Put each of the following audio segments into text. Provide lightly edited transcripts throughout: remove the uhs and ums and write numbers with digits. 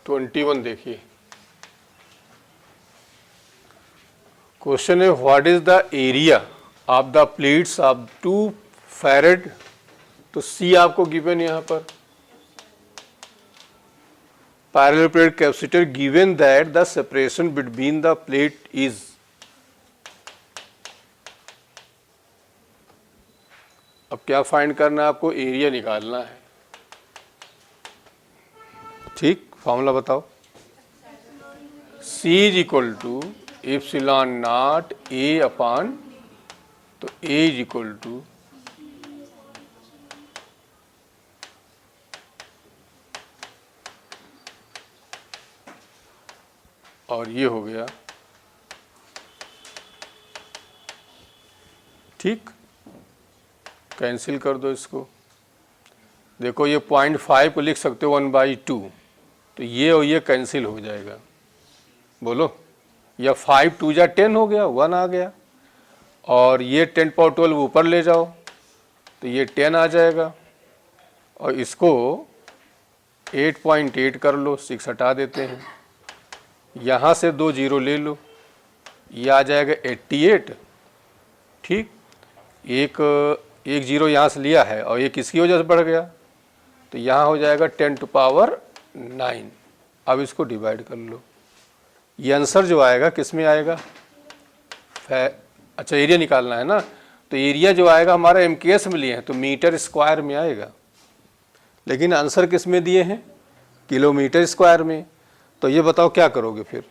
21 देखिए, क्वेश्चन है what is the area of the plates of 2 farad. तो सी आपको गिवन यहां पर, parallel plate capacitor given that the separation between the plate is. अब क्या फाइंड करना है आपको, एरिया निकालना है। ठीक, फॉर्मूला बताओ। C is equal to epsilon naught A upon, तो A इज इक्वल टू और ये हो गया, ठीक, कैंसिल कर दो इसको। देखो ये 0.5 को लिख सकते हो 1/2, तो ये और ये कैंसिल हो जाएगा, बोलो, या 5 2 जा 10 हो गया, 1 आ गया, और ये 10 पावर 12 ऊपर ले जाओ तो ये 10 आ जाएगा, और इसको 8.8 कर लो, 6 हटा देते हैं, यहाँ से 2 जीरो ले लो, ये आ जाएगा 88। ठीक, एक जीरो यहाँ से लिया है और ये किसकी वजह से बढ़ गया, तो यहाँ हो जाएगा 10 टू पावर 9। अब इसको डिवाइड कर लो, ये आंसर जो आएगा किस में आएगा, अच्छा एरिया निकालना है ना, तो एरिया जो आएगा हमारा MKS में लिए हैं तो मीटर स्क्वायर में आएगा, लेकिन आंसर किस में दिए हैं, किलोमीटर स्क्वायर में। तो ये बताओ क्या करोगे फिर,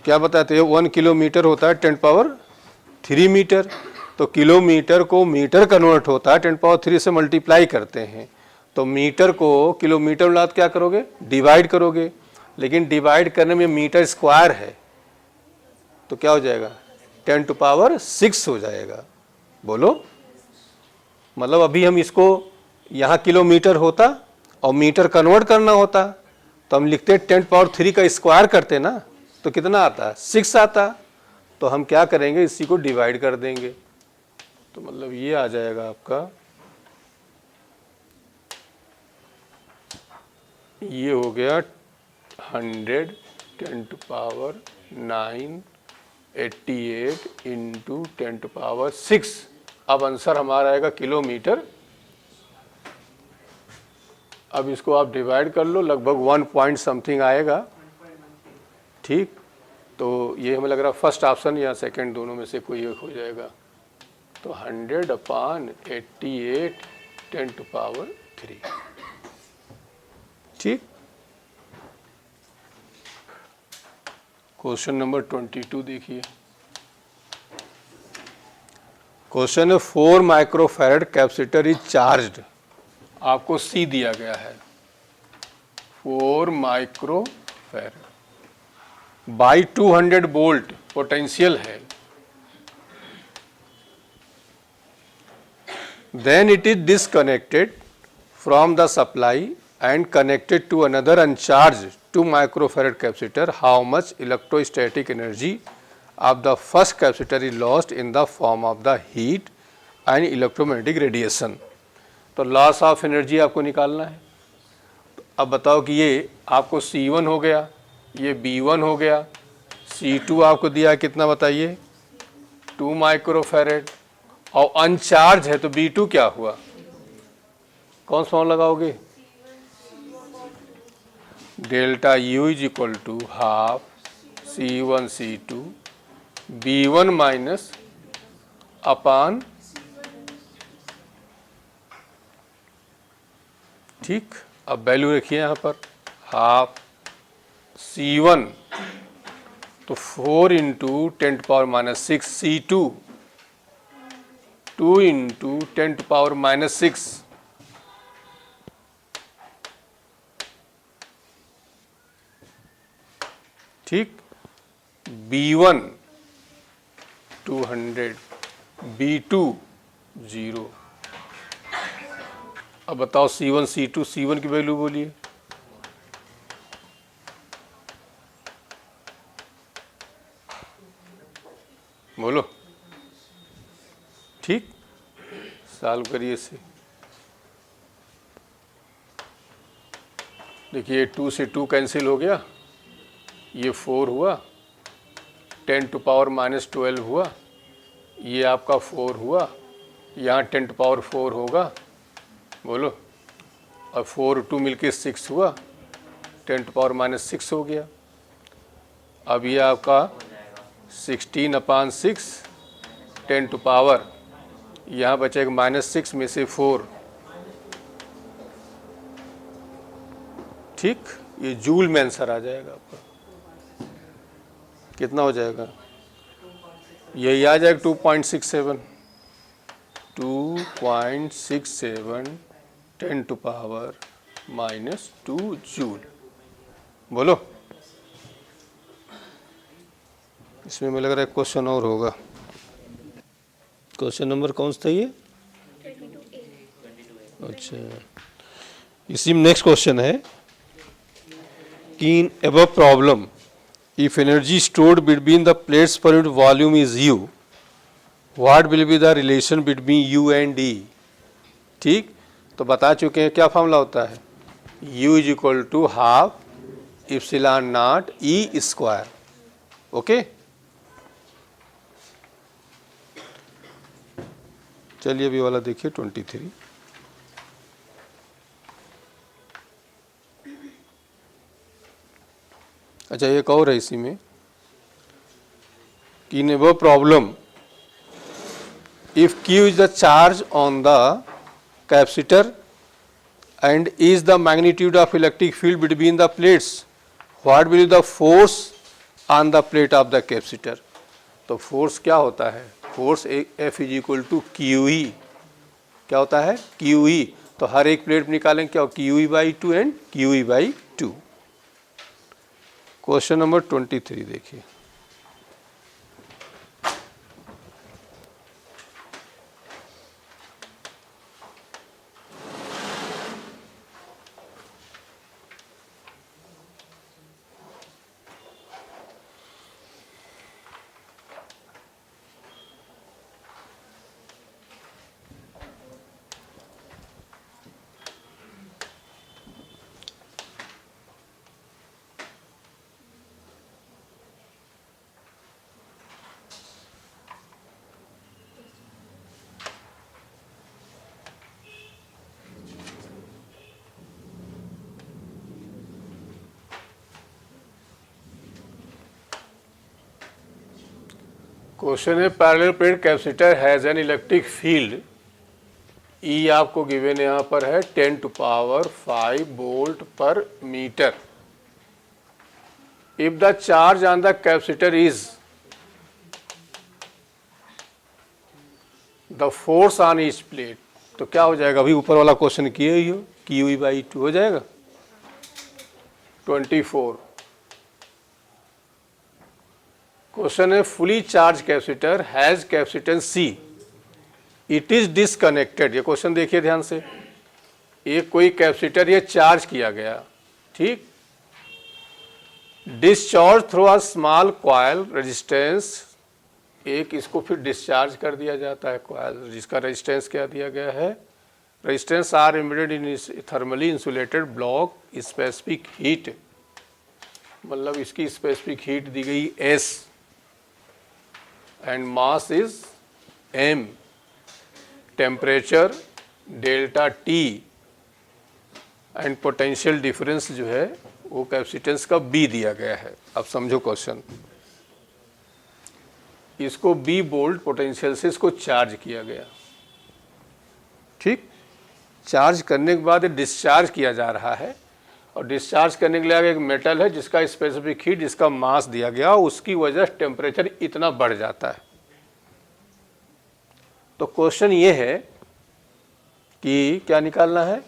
क्या बताते हो, 1 किलोमीटर होता है 10 पावर 3 मीटर, तो किलोमीटर को मीटर कन्वर्ट होता है 10 पावर 3 से मल्टीप्लाई करते हैं, तो मीटर को किलोमीटर में क्या करोगे, डिवाइड करोगे, लेकिन डिवाइड करने में मीटर स्क्वायर है तो क्या हो जाएगा, 10 टू पावर 6 हो जाएगा। बोलो, मतलब अभी हम इसको यहाँ किलोमीटर होता और मीटर कन्वर्ट करना होता तो हम लिखते 10 पावर 3 का स्क्वायर करते ना, तो कितना आता, 6 आता, तो हम क्या करेंगे, इसी को डिवाइड कर देंगे, तो मतलब ये आ जाएगा आपका, ये हो गया 100 10 to power 9 88 into 10 to power 6। अब आंसर हमारा आएगा किलोमीटर। अब इसको आप डिवाइड कर लो, लगभग 1 पॉइंट समथिंग आएगा। ठीक, तो ये हमें लग रहा है फर्स्ट ऑप्शन या सेकंड, दोनों में से कोई एक हो जाएगा। तो 100/88 10 टू पावर 3। ठीक, क्वेश्चन नंबर 22 देखिए। क्वेश्चन है 4 माइक्रोफैरड कैपेसिटर इज चार्ज्ड। आपको सी दिया गया है, 4 माइक्रोफैरड बाई 200 वोल्ट पोटेंशियल है, then it is disconnected from the supply and connected to another uncharged 2 microfarad capacitor. How much electrostatic energy of the first capacitor is lost in the form of the heat and electromagnetic radiation? तो loss of energy आपको निकालना है। तो अब बताओ कि ये आपको C1 हो गया, ये B1 हो गया, C2 आपको दिया है कितना बताइए, 2 माइक्रोफैरड, और अनचार्ज है तो B2 क्या हुआ, कौन सा फॉर्मूला लगाओगे, delta U is equal to half C1 C2 B1 minus upon, ठीक, अब वैल्यू रखिए यहाँ पर, हाफ C1 तो 4 into 10 power minus 6, C2 2 into 10 power minus 6, ठीक, B1 200 B2 0। अब बताओ C1 C2, C1 की वैल्यू बोलिए, बोलो, ठीक, सॉल्व करिए इसे। देखिए 2 से 2 कैंसिल हो गया, ये 4 हुआ, 10 टू पावर माइनस 12 हुआ, ये आपका 4 हुआ, यहाँ 10 टू पावर 4 होगा, बोलो, और 4 2 मिलके 6 हुआ, 10 टू पावर माइनस 6 हो गया। अब ये आपका 16/6, 10 टू पावर, यहाँ बचेगा -6 में से 4, ठीक, ये जूल में आंसर आ जाएगा आपका। कितना हो जाएगा? यही आ जाएगा 2.67, 2.67 10 टू पावर -2 जूल। बोलो, इसमें मुझे लग रहा है क्वेश्चन और होगा। क्वेश्चन नंबर कौन सा था ये? 22A। अच्छा, इसी में नेक्स्ट क्वेश्चन है कि इन above problem if energy stored between the plates per unit volume is U, what will be the relation between U and D? ठीक, तो बता चुके हैं क्या फॉर्मूला होता है, U is equal to half epsilon not E square. Okay, चलिए अभी वाला देखिए 23। अच्छा, एक और है इसी में कि इन वो problem if Q is the charge on the capacitor and is the magnitude of electric field between the plates, what will be the force on the plate of the capacitor? तो फोर्स क्या होता है? Force F is equal to QE, क्या होता है? QE। तो हर एक plate निकालेंगे क्या, QE/2 and QE/2। Question number 23 देखिए। क्वेश्चन है parallel plate capacitor has an electric field, E आपको गिवन यहाँ पर है 10 to power 5 volt per metre. If the charge on the capacitor is the force on each plate, तो क्या हो जाएगा? अभी ऊपर वाला क्वेश्चन किए ही हो, QE/2 हो जाएगा। 24 क्वेश्चन है fully charge capacitor has capacitance C, it is disconnected. ये क्वेश्चन देखिए ध्यान से, एक कोई कैपेसिटर ये चार्ज किया गया, ठीक, discharge through a small coil resistance, एक इसको फिर डिस्चार्ज कर दिया जाता है कॉइल जिसका रेजिस्टेंस क्या दिया गया है, resistance R embedded in thermally insulated block specific heat, मतलब इसकी स्पेसिफिक हीट दी गई S and mass is M, temperature delta T and potential difference जो है वो कैपेसिटेंस का B दिया गया है। अब समझो क्वेश्चन, इसको B वोल्ट पोटेंशियल से इसको चार्ज किया गया, ठीक, चार्ज करने के बाद डिस्चार्ज किया जा रहा है, और डिस्चार्ज करने के लिए आगे एक मेटल है जिसका स्पेसिफिक हीट, जिसका मास दिया गया, उसकी वजह से टेम्परेचर इतना बढ़ जाता है। तो क्वेश्चन ये है कि क्या निकालना है,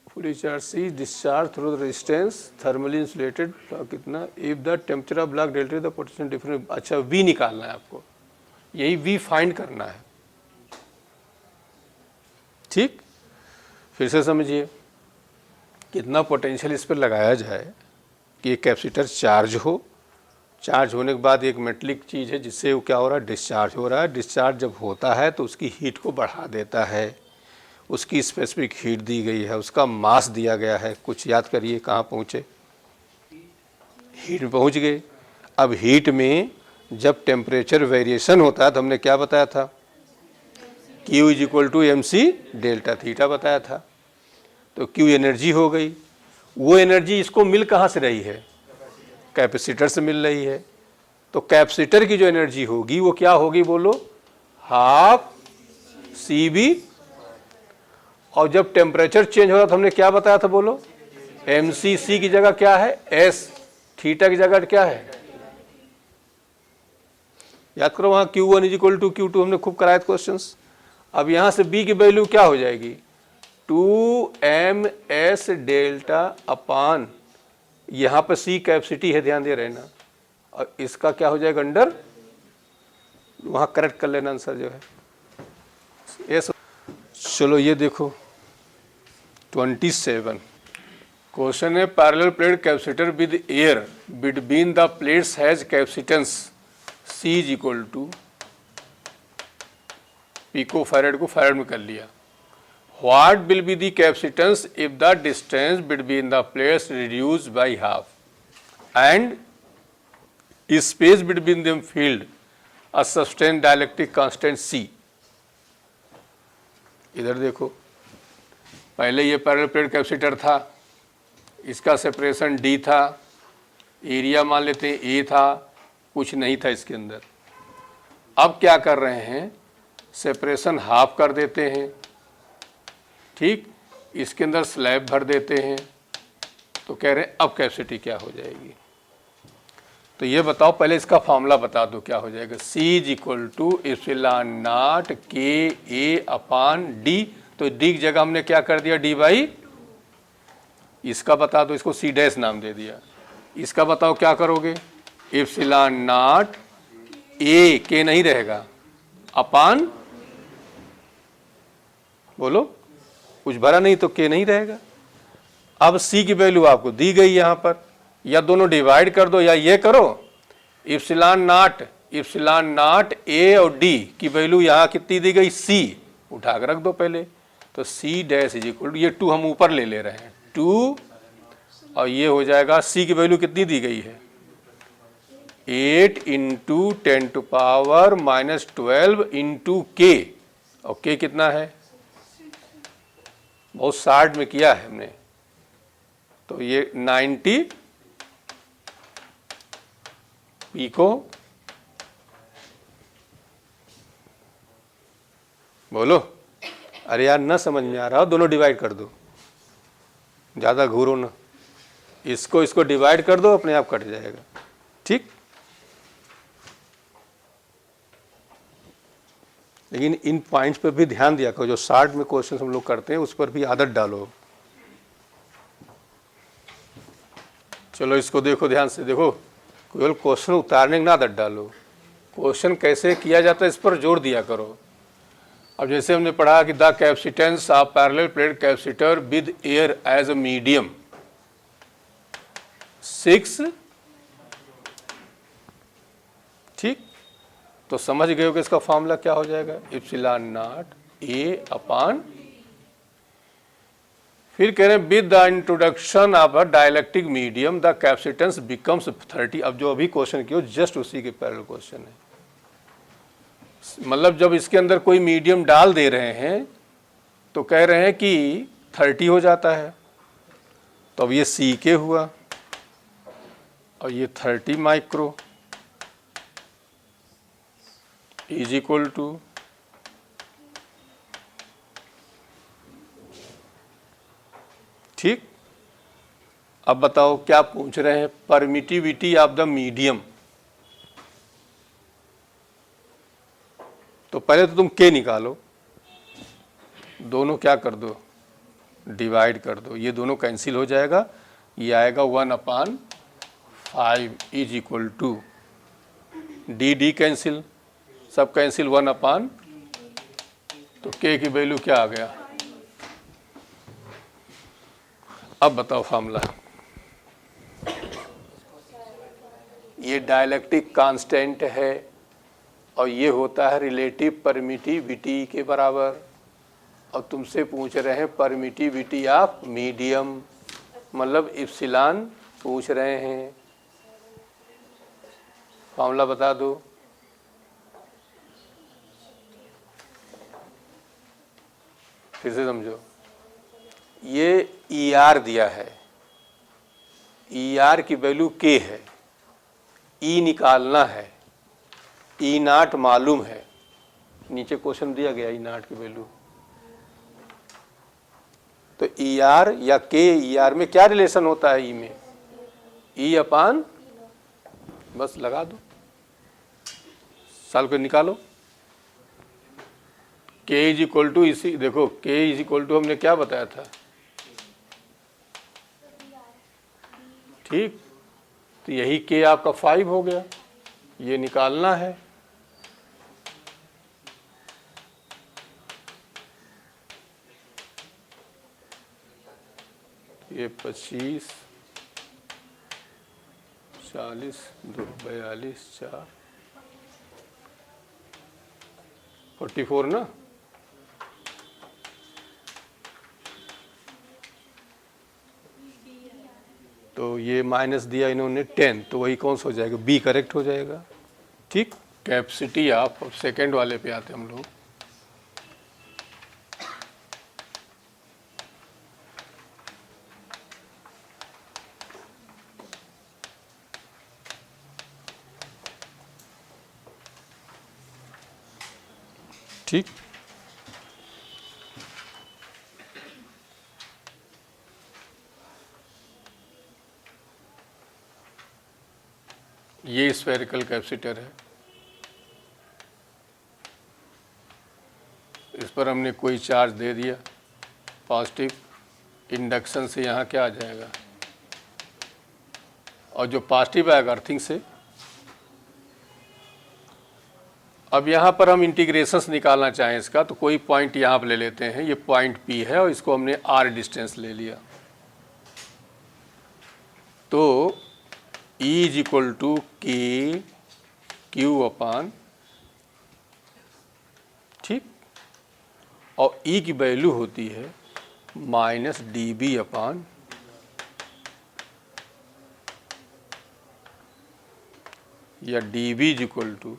fully charge C discharge through the resistance thermally insulated कितना, if the temperature of block delta the potential difference. अच्छा, V निकालना है आपको, यही V फाइंड करना है, ठीक। फिर से समझिए, कितना पोटेंशियल इस पर लगाया जाए कि एक कैपेसिटर चार्ज हो, चार्ज होने के बाद एक मेटलिक चीज़ है जिससे वो क्या हो रहा है, डिस्चार्ज हो रहा है। डिस्चार्ज जब होता है तो उसकी हीट को बढ़ा देता है, उसकी स्पेसिफिक हीट दी गई है, उसका मास दिया गया है। कुछ याद करिए, कहाँ पहुँचे? हीट में पहुँच गए। अब हीट में जब टेम्परेचर वेरिएशन होता है तो हमने क्या बताया था? Q = mc डेल्टा थीटा बताया था। तो Q एनर्जी हो गई। वो एनर्जी इसको मिल कहाँ से रही है? कैपेसिटर से मिल रही है। तो कैपेसिटर की जो एनर्जी होगी वो क्या होगी बोलो? Half CV। और जब टेम्परेचर चेंज हो रहा था हमने क्या बताया था बोलो? mcc की जगह क्या है? s। थीटा की जगह क्या है? याद करो, वहाँ Q1 = Q2 हमने खूब कराए थे क्वेश्चंस। अब यहाँ से B की वैल्यू क्या हो जाएगी? 2ms डेल्टा अपान, यहाँ पर C कैपेसिटी है, ध्यान दे रहे ना। और इसका क्या हो जाएगा? अंडर, वहाँ करेक्ट कर लेना आंसर जो है ये। चलो ये देखो 27 क्वेश्चन है, parallel plate capacitor with air between the plates has capacitance C = pico farad को फैरेड में कर लिया। What will be the capacitance if the distance between the plates reduce by half and space between them filled a substance dielectric constant C। इधर देखो, पहले ये parallel plate capacitor था, इसका सेपरेशन D था, एरिया मान लेते हैं A था, कुछ नहीं था इसके अंदर। अब क्या कर रहे हैं? सेपरेशन हाफ कर देते हैं, ठीक, इसके अंदर स्लैब भर देते हैं। तो कह रहे हैं अब कैपेसिटी क्या हो जाएगी? तो ये बताओ, पहले इसका फॉर्मूला बता दो क्या हो जाएगा। C = ε0 KA/D। तो D की जगह हमने क्या कर दिया? D/, इसका बता दो, इसको C' नाम दे दिया। इसका बताओ क्या करोगे? ε0 A, K नहीं रहेगा, अपान, बोलो, कुछ भरा नहीं तो K नहीं रहेगा। अब C की वैल्यू आपको दी गई यहाँ पर, या दोनों डिवाइड कर दो या ये करो, ε0 A और D की वैल्यू यहाँ कितनी दी गई? C, उठा कर रख दो पहले। तो C' ये 2 हम ऊपर ले रहे हैं, 2, और ये हो जाएगा C की वैल्यू कितनी दी गई है? 8 × 10⁻⁻12 × K। और K कितना है? बहुत शार्ट में किया है हमने, तो ये 90 पिको, बोलो। अरे यार न समझ में आ रहा हो, दोनों डिवाइड कर दो, ज़्यादा घूरो ना, इसको डिवाइड कर दो, अपने आप कट जाएगा, ठीक। लेकिन इन पॉइंट्स पर भी ध्यान दिया करो, जो शार्ट में क्वेश्चन हम लोग करते हैं उस पर भी आदत डालो। चलो इसको देखो, ध्यान से देखो, केवल क्वेश्चन उतारने की ना आदत डालो, क्वेश्चन कैसे किया जाता है इस पर जोर दिया करो। अब जैसे हमने पढ़ा कि the capacitance of parallel plate capacitor with air as a medium 6, ठीक। तो समझ गए हो कि इसका फॉर्मूला क्या हो जाएगा? ε0 A/, फिर कह रहे हैं with the introduction of a dielectric medium the capacitance becomes 30। अब जो अभी क्वेश्चन किया जस्ट उसी के पैरेलल क्वेश्चन है। मतलब जब इसके अंदर कोई मीडियम डाल दे रहे हैं तो कह रहे हैं कि 30 हो जाता है। तो अब ये CK हुआ और ये 30 माइक्रो = ठीक। अब बताओ क्या पूछ रहे हैं? Permittivity of the medium. तो पहले तो तुम K निकालो, दोनों क्या कर दो? डिवाइड कर दो, ये दोनों कैंसिल हो जाएगा, ये आएगा 1/5 = D कैंसिल, सब कैंसिल, 1/, तो K की वैल्यू क्या आ गया? अब बताओ फॉर्मूला। ये डाइलेक्ट्रिक कांस्टेंट है और ये होता है रिलेटिव परमिटिविटी के बराबर, और तुमसे पूछ रहे हैं परमिटिविटी ऑफ मीडियम, मतलब इप्सिलॉन पूछ रहे हैं। फॉर्मूला बता दो। फिर से समझो, ये ई आर दिया है, ई आर की वैल्यू के है, ई निकालना है, ई नॉट मालूम है, नीचे क्वेश्चन दिया गया ई नॉट की वैल्यू। तो ई आर या के ई आर में क्या रिलेशन होता है? ई में ई अपान, बस लगा दो, साल को निकालो। के इज इक्वल टू, इसी देखो के इज इक्वल टू हमने क्या बताया था, ठीक, तो यही के आपका 5 हो गया, ये निकालना है। ये 25, 40, 2, 42, 4, 44 ना। तो ये माइनस दिया इन्होंने 10, तो वही कौन सा हो जाएगा? बी करेक्ट हो जाएगा। ठीक, कैपेसिटी ऑफ, अब सेकेंड वाले पे आते हम लोग। ठीक, ये स्फेरिकल कैपेसिटर है, इस पर हमने कोई चार्ज दे दिया पॉजिटिव, इंडक्शन से यहाँ क्या आ जाएगा, और जो पॉजिटिव आएगा अर्थिंग से। अब यहाँ पर हम इंटीग्रेशंस निकालना चाहें इसका, तो कोई पॉइंट यहाँ पर ले लेते हैं, ये पॉइंट P है और इसको हमने R डिस्टेंस ले लिया। तो E इज इक्वल टू के क्यू अपान, ठीक, और E की वैल्यू होती है माइनस डी बी अपान या D B is equal to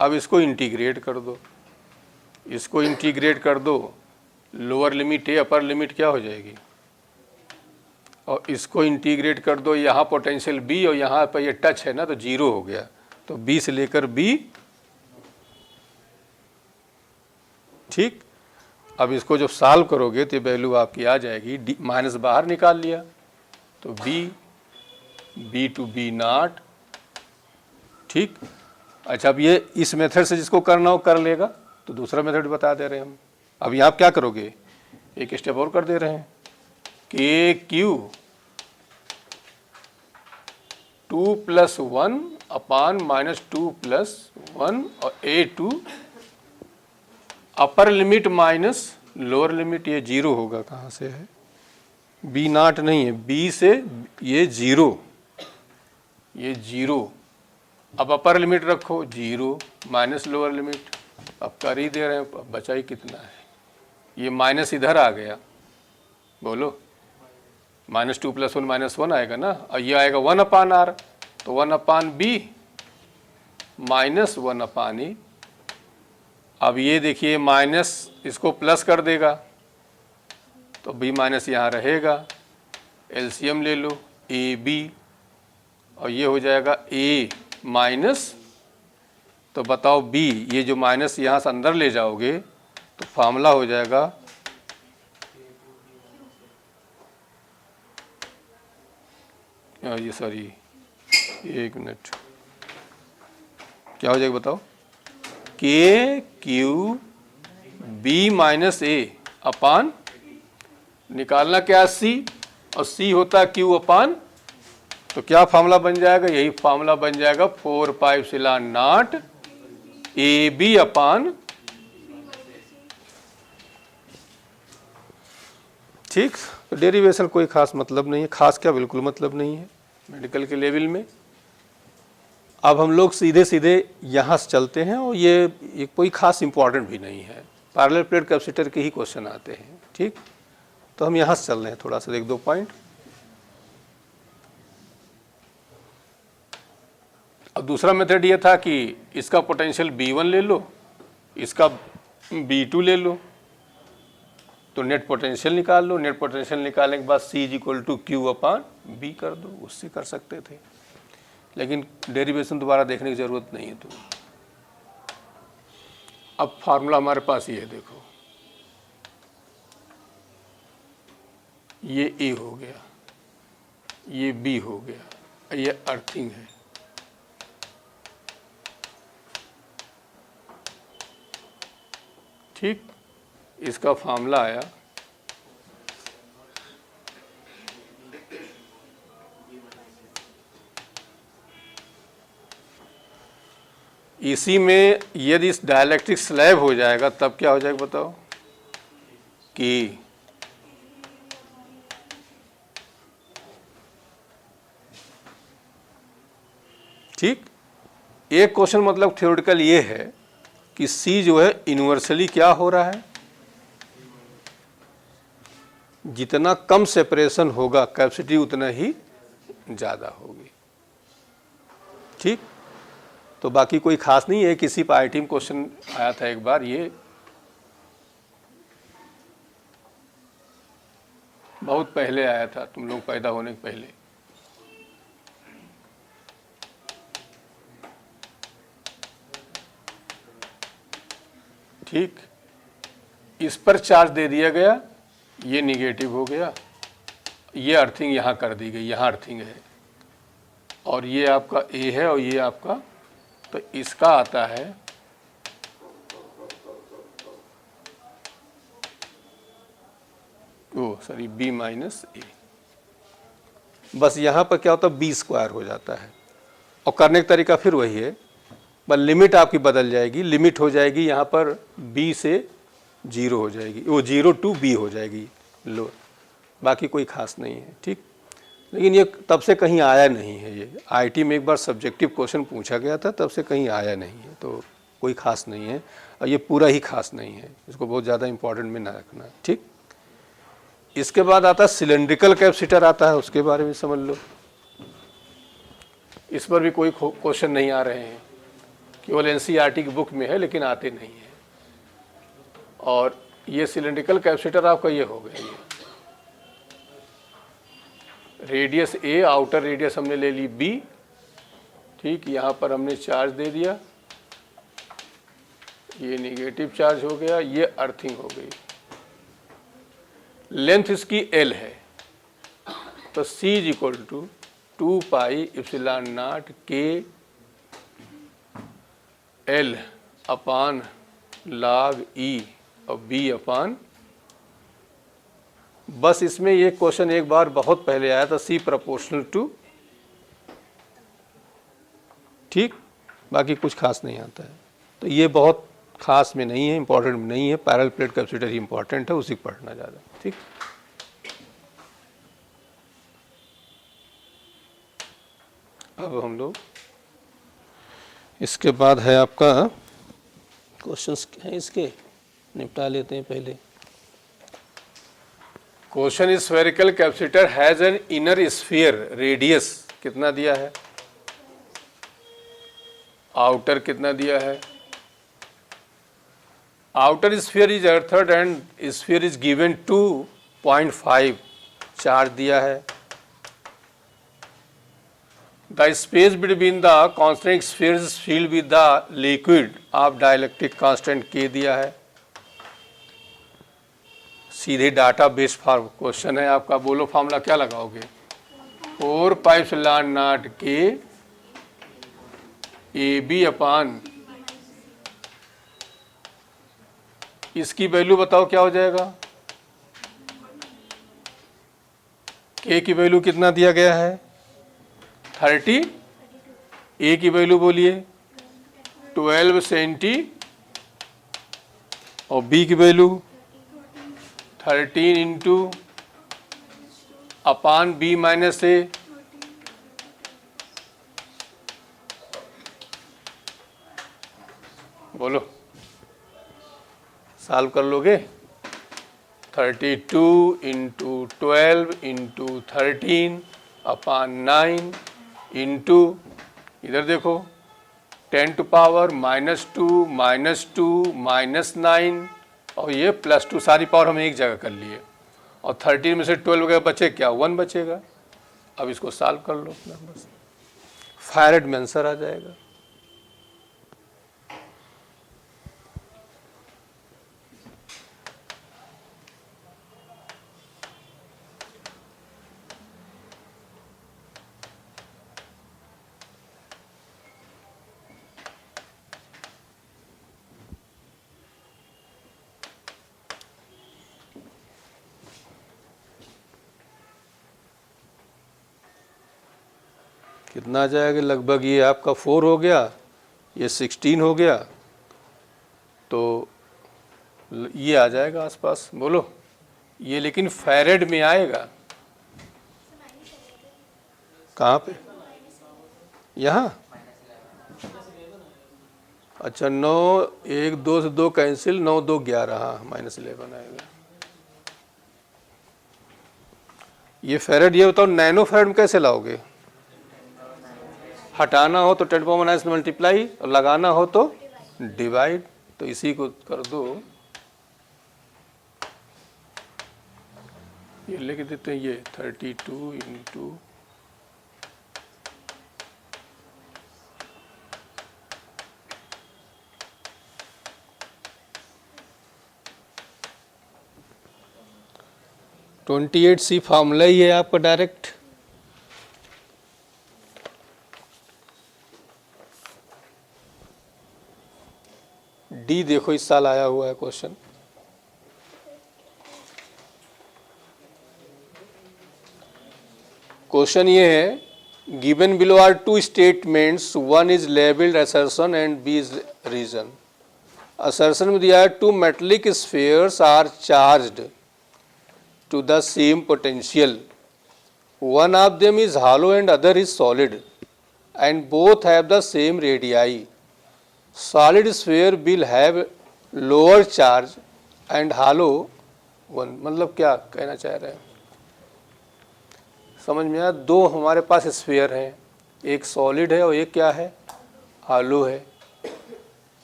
अब इसको इंटीग्रेट कर दो, इसको इंटीग्रेट कर दो, lower limit A upper limit क्या हो जाएगी, और इसको इंटीग्रेट कर दो, यहाँ पोटेंशियल बी और यहाँ पर ये टच है ना, तो जीरो हो गया, तो बी से लेकर बी। ठीक, अब इसको जब सॉल्व करोगे तो वैल्यू आपकी आ जाएगी, डी माइनस बाहर निकाल लिया तो बी टू बी नॉट। ठीक, अच्छा, अब ये इस मेथड से जिसको करना हो कर लेगा, तो दूसरा मेथड बता दे रहे हैं हम। अब यहाँ आप क्या करोगे, एक स्टेप और कर दे रहे हैं, के क्यू 2 + 1 अपान -2 + 1 और A2 upper limit minus lower limit, ये जीरो होगा, कहाँ से है, बी नॉट नहीं है, बी से ये जीरो, ये जीरो। अब अपर लिमिट रखो जीरो माइनस लोअर लिमिट, अब कर ही दे रहे हैं, अब बचा ही कितना है, ये माइनस इधर आ गया, बोलो -2 + 1 -1 आएगा ना, और ये आएगा 1 अपान आर, तो 1 अपान बी माइनस 1 अपान ई। अब ये देखिए माइनस इसको प्लस कर देगा, तो बी माइनस यहाँ रहेगा, एलसीएम ले लो ए बी, और ये हो जाएगा ए माइनस, तो बताओ बी, ये जो माइनस यहाँ से अंदर ले जाओगे तो फार्मूला हो जाएगा ये सॉरी, एक मिनट, क्या हो जाएगा बताओ, के क्यू बी माइनस ए अपान, निकालना क्या सी, और सी होता है क्यू अपान, तो क्या फार्मूला बन जाएगा, यही फार्मूला बन जाएगा 4 pi epsilon naught A B upon. ठीक, तो डेरिवेशन कोई खास मतलब नहीं है, खास क्या बिल्कुल मतलब नहीं है मेडिकल के लेवल में। अब हम लोग सीधे सीधे यहाँ से चलते हैं और ये कोई खास इम्पोर्टेंट भी नहीं है, पैरेलल प्लेट कैपेसिटर के ही क्वेश्चन आते हैं। ठीक, तो हम यहाँ से चल रहे हैं थोड़ा सा, एक दो पॉइंट। अब दूसरा मेथड ये था कि इसका पोटेंशियल B1 ले लो, इसका B2 ले लो, तो नेट पोटेंशियल निकाल लो। नेट पोटेंशियल निकालने के बाद C=Q/B कर दो, उससे कर सकते थे, लेकिन डेरिवेशन दोबारा देखने की ज़रूरत नहीं है। तो अब फार्मूला हमारे पास ये है, देखो ये A हो गया, ये B हो गया, ये अर्थिंग है। ठीक, इसका फार्मूला आया इसी में यदि इस डाइलेक्ट्रिक स्लैब हो जाएगा तब क्या हो जाएगा बताओ, कि ठीक, एक क्वेश्चन मतलब थ्योरेटिकल ये है कि C जो है यूनिवर्सली क्या हो रहा है, जितना कम सेपरेशन होगा कैपेसिटी उतना ही ज़्यादा होगी। ठीक, तो बाकी कोई खास नहीं है। किसी पर IIT में क्वेश्चन आया था एक बार, ये बहुत पहले आया था, तुम लोग पैदा होने के पहले। ठीक, इस पर चार्ज दे दिया गया, ये निगेटिव हो गया, ये अर्थिंग यहाँ कर दी गई, यहाँ अर्थिंग है, और ये आपका A है और ये आपका, तो इसका आता है B-A। बस यहाँ पर क्या होता है, B² हो जाता है। और करने का तरीका फिर वही है, बस लिमिट आपकी बदल जाएगी। लिमिट हो जाएगी यहाँ पर B से 0 हो जाएगी, वो 0 to B हो जाएगी लो, बाकी कोई खास नहीं है। ठीक, लेकिन ये तब से कहीं आया नहीं है। ये IIT में एक बार सब्जेक्टिव क्वेश्चन पूछा गया था, तब से कहीं आया नहीं है, तो कोई खास नहीं है, और ये पूरा ही खास नहीं है, इसको बहुत ज़्यादा इंपॉर्टेंट में ना रखना। ठीक, इसके बाद आता है सिलेंड्रिकल कैपेसिटर आता है, उसके बारे में समझ लो। इस पर भी कोई क्वेश्चन नहीं आ रहे हैं, केवल NCERT की बुक में है, लेकिन आते नहीं है। और ये सिलेंड्रिकल कैपेसिटर आपका ये हो गया, ये रेडियस A, आउटर रेडियस हमने ले ली B। ठीक, यहाँ पर हमने चार्ज दे दिया, ये निगेटिव चार्ज हो गया, ये अर्थिंग हो गई। लेंथ इसकी L है, तो C=2πε0 K L अपान log E और B अपान, बस इसमें ये क्वेश्चन एक बार बहुत पहले आया था, C∝2। ठीक, बाकी कुछ खास नहीं आता है, तो ये बहुत खास में नहीं है, इंपॉर्टेंट में नहीं है। पैरेलल प्लेट कैपेसिटर ही इंपॉर्टेंट है, उसी को पढ़ना ज़्यादा। ठीक, अब हम लोग इसके बाद है आपका क्वेश्चंस हैं, इसके निपटा लेते हैं पहले। Question is spherical capacitor has an inner sphere radius कितना दिया है, आउटर कितना दिया है। Outer sphere is earthed and sphere is given 2.5 charge दिया है। The space between the constant spheres filled with the liquid of dielectric constant K दिया है। सीधे डाटा बेस फॉर्म क्वेश्चन है आपका, बोलो फॉर्मूला क्या लगाओगे, 4πε0 K AB अपान, इसकी वैल्यू बताओ क्या हो जाएगा, K की वैल्यू कितना दिया गया है 30, A की वैल्यू बोलिए 12 सेंटी और B की value 13 into upon B minus A, बोलो, सॉल्व कर लोगे? 32 इंटू 12 इंटू 13 अपॉन 9 इंटू, इधर देखो 10 टू पावर -2 -9 और ये +2, सारी पावर हम एक जगह कर लिए। और 13 में से 12 वगैरह बचे क्या? 1 बचेगा। अब इसको सॉल्व कर लो अपना, बस फैरेड में आंसर आ जाएगा। कितना आ जाएगा? लगभग ये आपका 4 हो गया, ये 16 हो गया, तो ये आ जाएगा आसपास। बोलो, ये लेकिन फैरेड में आएगा। कहाँ पे? यहाँ? अच्छा, 9, 1 2 से 2 कैंसिल, 9 2 11, हाँ -11 आएगा। ये फैरेड, ये बताओ नैनो फैरेड में कैसे लाओगे? हटाना हो तो 10⁻⁹ मल्टीप्लाई, और लगाना हो तो डिवाइड। तो इसी को कर दो, ये लिख देते हैं, ये 32 इंटू 28C फार्मूला ही है आपका डायरेक्ट। डी देखो इस साल आया हुआ है क्वेश्चन। क्वेश्चन ये है, given below are 2 statements, one is labelled assertion and B is reason. Assertion में दिया है 2 metallic spheres are charged to the same potential. One of them is hollow and other is solid, and both have the same radii. Solid sphere will have lower charge and hollow one. मतलब क्या कहना चाह रहे हैं? समझ में आया? 2 हमारे पास स्फीयर हैं, एक सॉलिड है और एक क्या है? हॉलो है।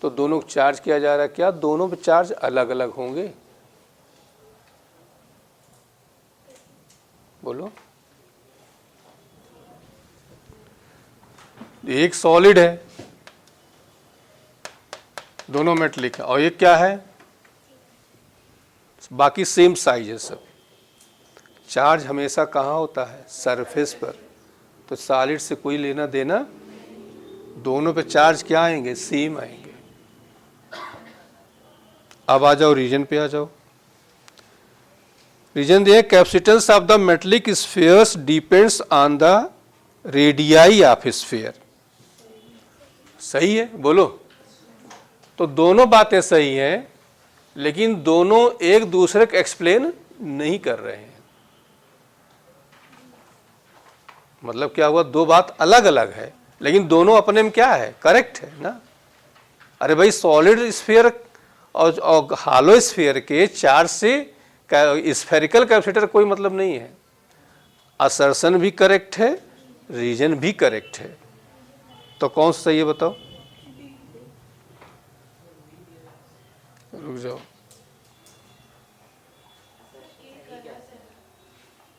तो दोनों को चार्ज किया जा रहा है। क्या दोनों पे चार्ज अलग अलग होंगे? बोलो। एक सॉलिड है, दोनों मेटलिक है, और एक क्या है? बाकी सेम साइज है सब। चार्ज हमेशा कहाँ होता है? सरफेस पर। तो सॉलिड से कोई लेना देना, दोनों पे चार्ज क्या आएंगे? सेम आएंगे। अब आ जाओ रीजन पे, आ जाओ। रीजन दिए, capacitance of the metallic spheres depends on the radii of sphere. सही है? बोलो। तो दोनों बातें सही हैं, लेकिन दोनों एक दूसरे को एक्सप्लेन नहीं कर रहे हैं। मतलब क्या हुआ? 2 बात अलग अलग है, लेकिन दोनों अपने में क्या है? करेक्ट है ना। अरे भाई, सॉलिड स्फीयर और हॉलो स्फीयर के चार्ज से स्फेरिकल कैपेसिटर कोई मतलब नहीं है। असर्शन भी करेक्ट है, रीजन भी करेक्ट है। तो कौन सा सही है बताओ? रुक जाओ,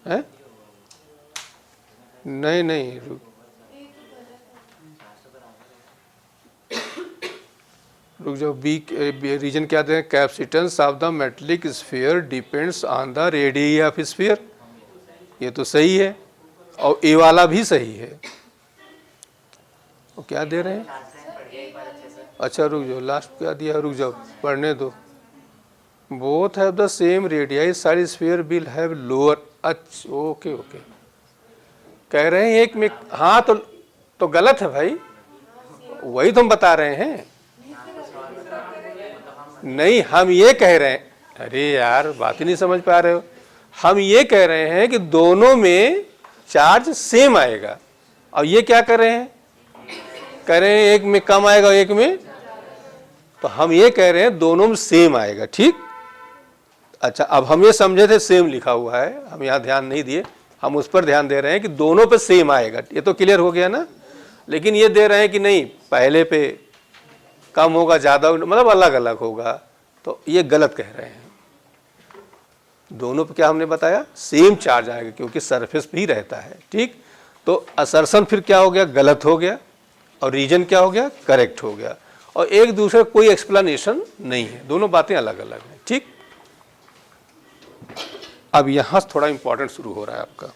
है? नहीं नहीं, रुक जाओ। बी रीजन क्या दें? Capacitance of the metallic sphere depends on the radius of sphere. ये तो सही है, और ए वाला भी सही है। वो क्या दे रहे हैं? अच्छा रुक जाओ, लास्ट क्या दिया? रुक जाओ, पढ़ने दो। Both have the same radius, side sphere will have lower. अच्छा, ओके ओके, कह रहे हैं एक में। हाँ, तो गलत है भाई, वही तो हम बता रहे हैं। नहीं, हम ये कह रहे हैं, अरे यार बात ही नहीं समझ पा रहे हो। हम ये कह रहे हैं कि दोनों में चार्ज सेम आएगा, और ये क्या कर रहे हैं? कह रहे हैं एक में कम आएगा, एक में। तो हम ये कह रहे हैं दोनों में सेम आएगा, ठीक। अच्छा, अब हम ये समझे थे सेम लिखा हुआ है, हम यहाँ ध्यान नहीं दिए, हम उस पर ध्यान दे रहे हैं कि दोनों पे सेम आएगा, ये तो क्लियर हो गया ना। लेकिन ये दे रहे हैं कि नहीं, पहले पे कम होगा, ज़्यादा मतलब अलग अलग होगा, तो ये गलत कह रहे हैं। दोनों पे क्या हमने बताया, सेम चार्ज आएगा, क्योंकि सरफेस पे ही रहता है, ठीक। तो असर्शन फिर क्या हो गया, गलत हो गया, और रीजन क्या हो गया, करेक्ट हो गया, और एक दूसरे का कोई एक्सप्लेनेशन नहीं है, दोनों बातें अलग अलग हैं, ठीक। अब यहां से थोड़ा इंपॉर्टेंट शुरू हो रहा है आपका।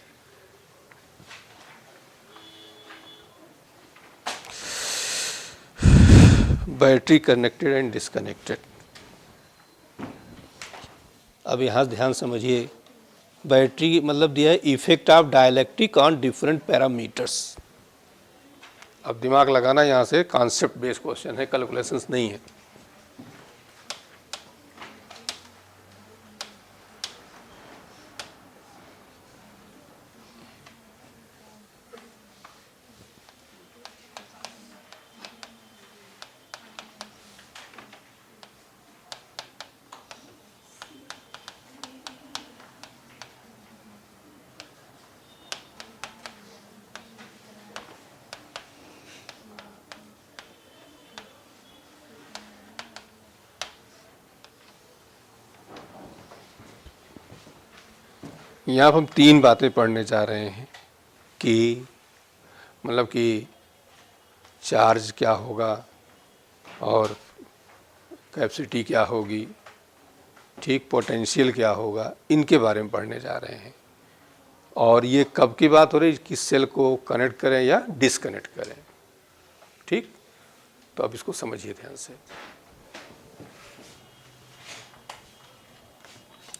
Battery connected and disconnected. अब यहां ध्यान समझिए, बैटरी मतलब दिया है effect of dielectric on different parameters. अब दिमाग लगाना, यहां से कॉन्सेप्ट बेस्ड क्वेश्चन है, कैलकुलेशंस नहीं है। यहाँ पर हम तीन बातें पढ़ने जा रहे हैं कि मतलब कि चार्ज क्या होगा और कैपेसिटी क्या होगी, ठीक, पोटेंशियल क्या होगा, इनके बारे में पढ़ने जा रहे हैं। और ये कब की बात हो रही है, किस सेल को कनेक्ट करें या डिसकनेक्ट करें, ठीक। तो अब इसको समझिए ध्यान से।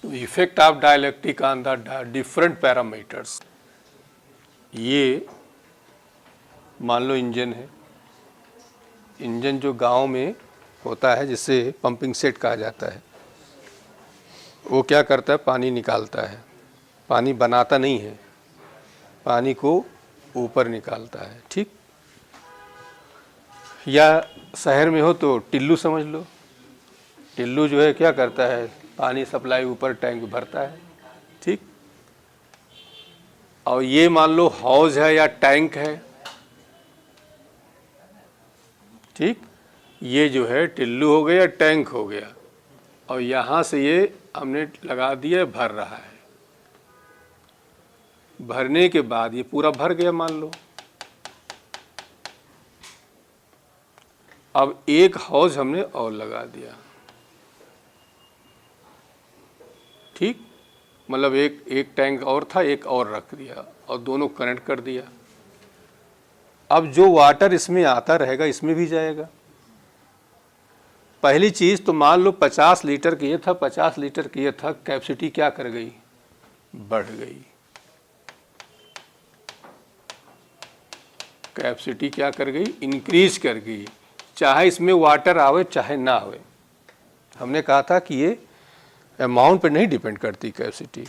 Effect of dielectric on the different parameters. ये मान लो इंजन है, इंजन जो गांव में होता है जिसे पंपिंग सेट कहा जाता है, वो क्या करता है, पानी निकालता है, पानी बनाता नहीं है, पानी को ऊपर निकालता है, ठीक। या शहर में हो तो टिल्लू समझ लो, टिल्लू जो है क्या करता है, पानी सप्लाई ऊपर टैंक भरता है, ठीक। और ये मान लो हौज है या टैंक है, ठीक। ये जो है टिल्लू हो गया, टैंक हो गया, और यहाँ से ये हमने लगा दिया, भर रहा है। भरने के बाद ये पूरा भर गया मान लो। अब एक हौज हमने और लगा दिया, ठीक, मतलब एक टैंक और था, एक और रख दिया और दोनों कनेक्ट कर दिया। अब जो वाटर इसमें आता रहेगा इसमें भी जाएगा। पहली चीज तो मान लो 50 लीटर की ये था, 50 लीटर की ये था, कैपेसिटी क्या कर गई, बढ़ गई। कैपेसिटी क्या कर गई, इंक्रीज कर गई, चाहे इसमें वाटर आवे चाहे ना आवे। हमने कहा था कि ये अमाउंट पे नहीं डिपेंड करती कैपेसिटी,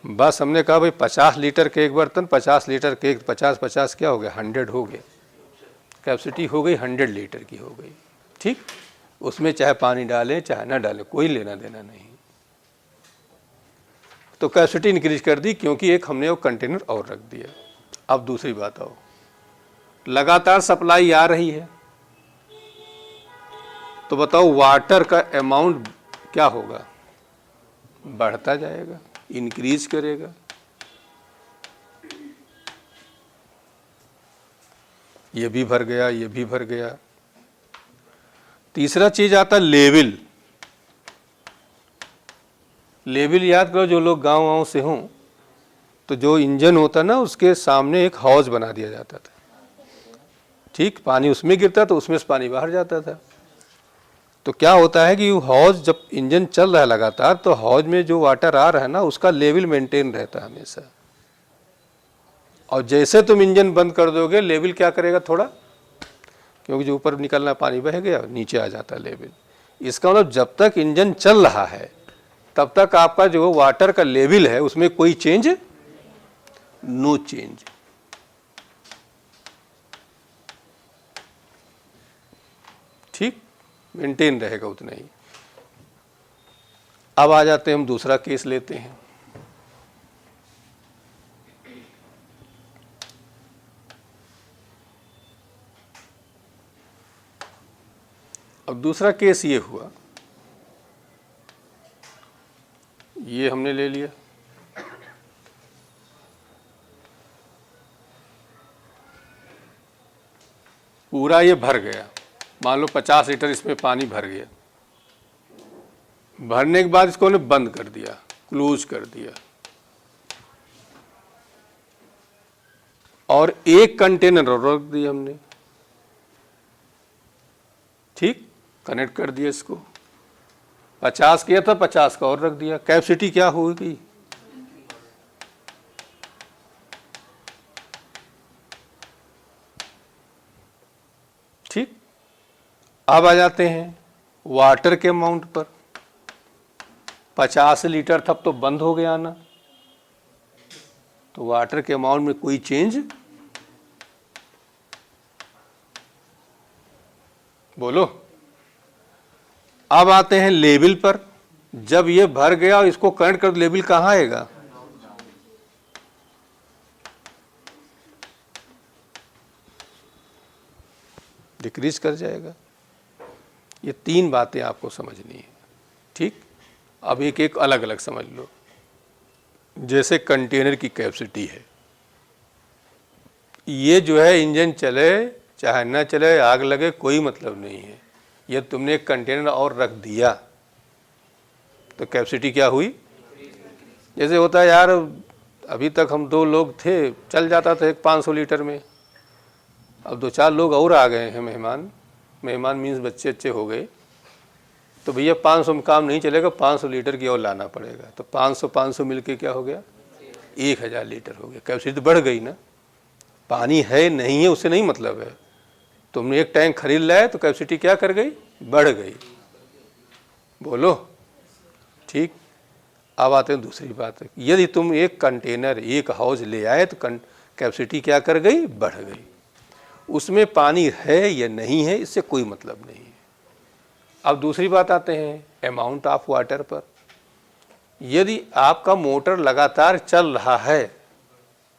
बस हमने कहा भाई 50 लीटर के एक बर्तन, 50 लीटर के एक, 50-50 क्या हो गया, 100 हो गया, कैपेसिटी हो गई 100 लीटर की हो गई, ठीक। उसमें चाहे पानी डालें चाहे ना डालें, कोई लेना देना नहीं। तो कैपेसिटी इंक्रीज कर दी क्योंकि एक हमने वो कंटेनर और रख दिया। अब दूसरी बात आओ, लगातार सप्लाई आ रही है, तो बताओ वाटर का अमाउंट क्या होगा, बढ़ता जाएगा, इंक्रीज करेगा। ये भी भर गया, ये भी भर गया। तीसरा चीज आता लेवल। लेवल याद करो, जो लोग गांव से हों तो जो इंजन होता ना उसके सामने एक हौज बना दिया जाता था, ठीक, पानी उसमें गिरता तो उसमें से पानी बाहर जाता था। तो क्या होता है कि हौज जब इंजन चल रहा है लगातार, तो हौज में जो वाटर आ रहा है ना उसका लेवल मेंटेन रहता है हमेशा। और जैसे तुम इंजन बंद कर दोगे, लेवल क्या करेगा, थोड़ा, क्योंकि जो ऊपर निकलना पानी बह गया, नीचे आ जाता है लेवल। इसका मतलब जब तक इंजन चल रहा है तब तक आपका जो वाटर का लेवल है उसमें कोई चेंज, नो चेंज। ठीक, मेंटेन रहेगा उतना ही। अब आ जाते हैं, हम दूसरा केस लेते हैं। अब दूसरा केस ये हुआ, ये हमने ले लिया, पूरा ये भर गया, मान लो 50 लीटर इसमें पानी भर गया। भरने के बाद इसको हमने बंद कर दिया, क्लोज कर दिया, और एक कंटेनर और रख दिया हमने। ठीक, कनेक्ट कर दिया इसको, 50 किया था, 50 का और रख दिया। कैपेसिटी क्या होगी? ठीक, अब आ जाते हैं वाटर के अमाउंट पर। 50 लीटर था, तो बंद हो गया ना, तो वाटर के अमाउंट में कोई चेंज? बोलो। अब आते हैं लेवल पर। जब ये भर गया और इसको कनेक्ट कर, लेवल कहाँ आएगा? डिक्रीज कर जाएगा। ये 3 बातें आपको समझनी है। ठीक, अब एक एक अलग अलग समझ लो। जैसे कंटेनर की कैपेसिटी है, ये जो है इंजन चले चाहे ना चले, आग लगे, कोई मतलब नहीं है। ये तुमने एक कंटेनर और रख दिया तो कैपेसिटी क्या हुई? जैसे होता है यार, अभी तक हम 2 लोग थे, चल जाता था एक 500 लीटर में, अब 2-4 लोग और आ गए हैं, मेहमान मीन्स बच्चे अच्छे हो गए, तो भैया 500 में काम नहीं चलेगा, 500 लीटर की और लाना पड़ेगा। तो 500 मिलके क्या हो गया? 1000 लीटर हो गया। कैपेसिटी तो बढ़ गई ना। पानी है नहीं है उससे नहीं मतलब है, तुमने एक टैंक खरीद लाया तो कैपेसिटी क्या कर गई? बढ़ गई। बोलो। ठीक, अब आते हैं दूसरी बात। यदि तुम एक कंटेनर, एक हाउस ले आए तो कैपेसिटी क्या कर गई? बढ़ गई। उसमें पानी है या नहीं है इससे कोई मतलब नहीं है। अब दूसरी बात आते हैं अमाउंट ऑफ वाटर पर। यदि आपका मोटर लगातार चल रहा है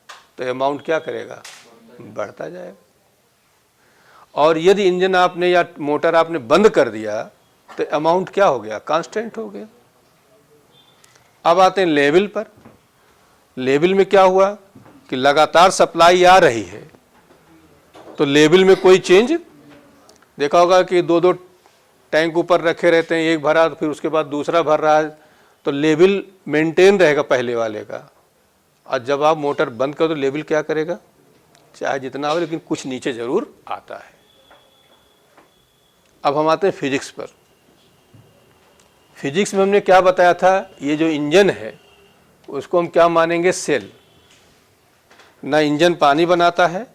तो अमाउंट क्या करेगा? बढ़ता जाएगा। और यदि इंजन आपने या मोटर आपने बंद कर दिया तो अमाउंट क्या हो गया? कांस्टेंट हो गया। अब आते हैं लेवल पर। लेवल में क्या हुआ कि लगातार सप्लाई आ रही है तो लेवल में कोई चेंज? देखा होगा कि 2-2 टैंक ऊपर रखे रहते हैं, एक भरा तो फिर उसके बाद दूसरा भर रहा है, तो लेवल मेंटेन रहेगा पहले वाले का। और जब आप मोटर बंद कर दो, लेवल क्या करेगा? चाहे जितना हो, लेकिन कुछ नीचे जरूर आता है। अब हम आते हैं फिजिक्स पर। फिजिक्स में हमने क्या बताया था? ये जो इंजन है उसको हम क्या मानेंगे? सेल। ना इंजन पानी बनाता है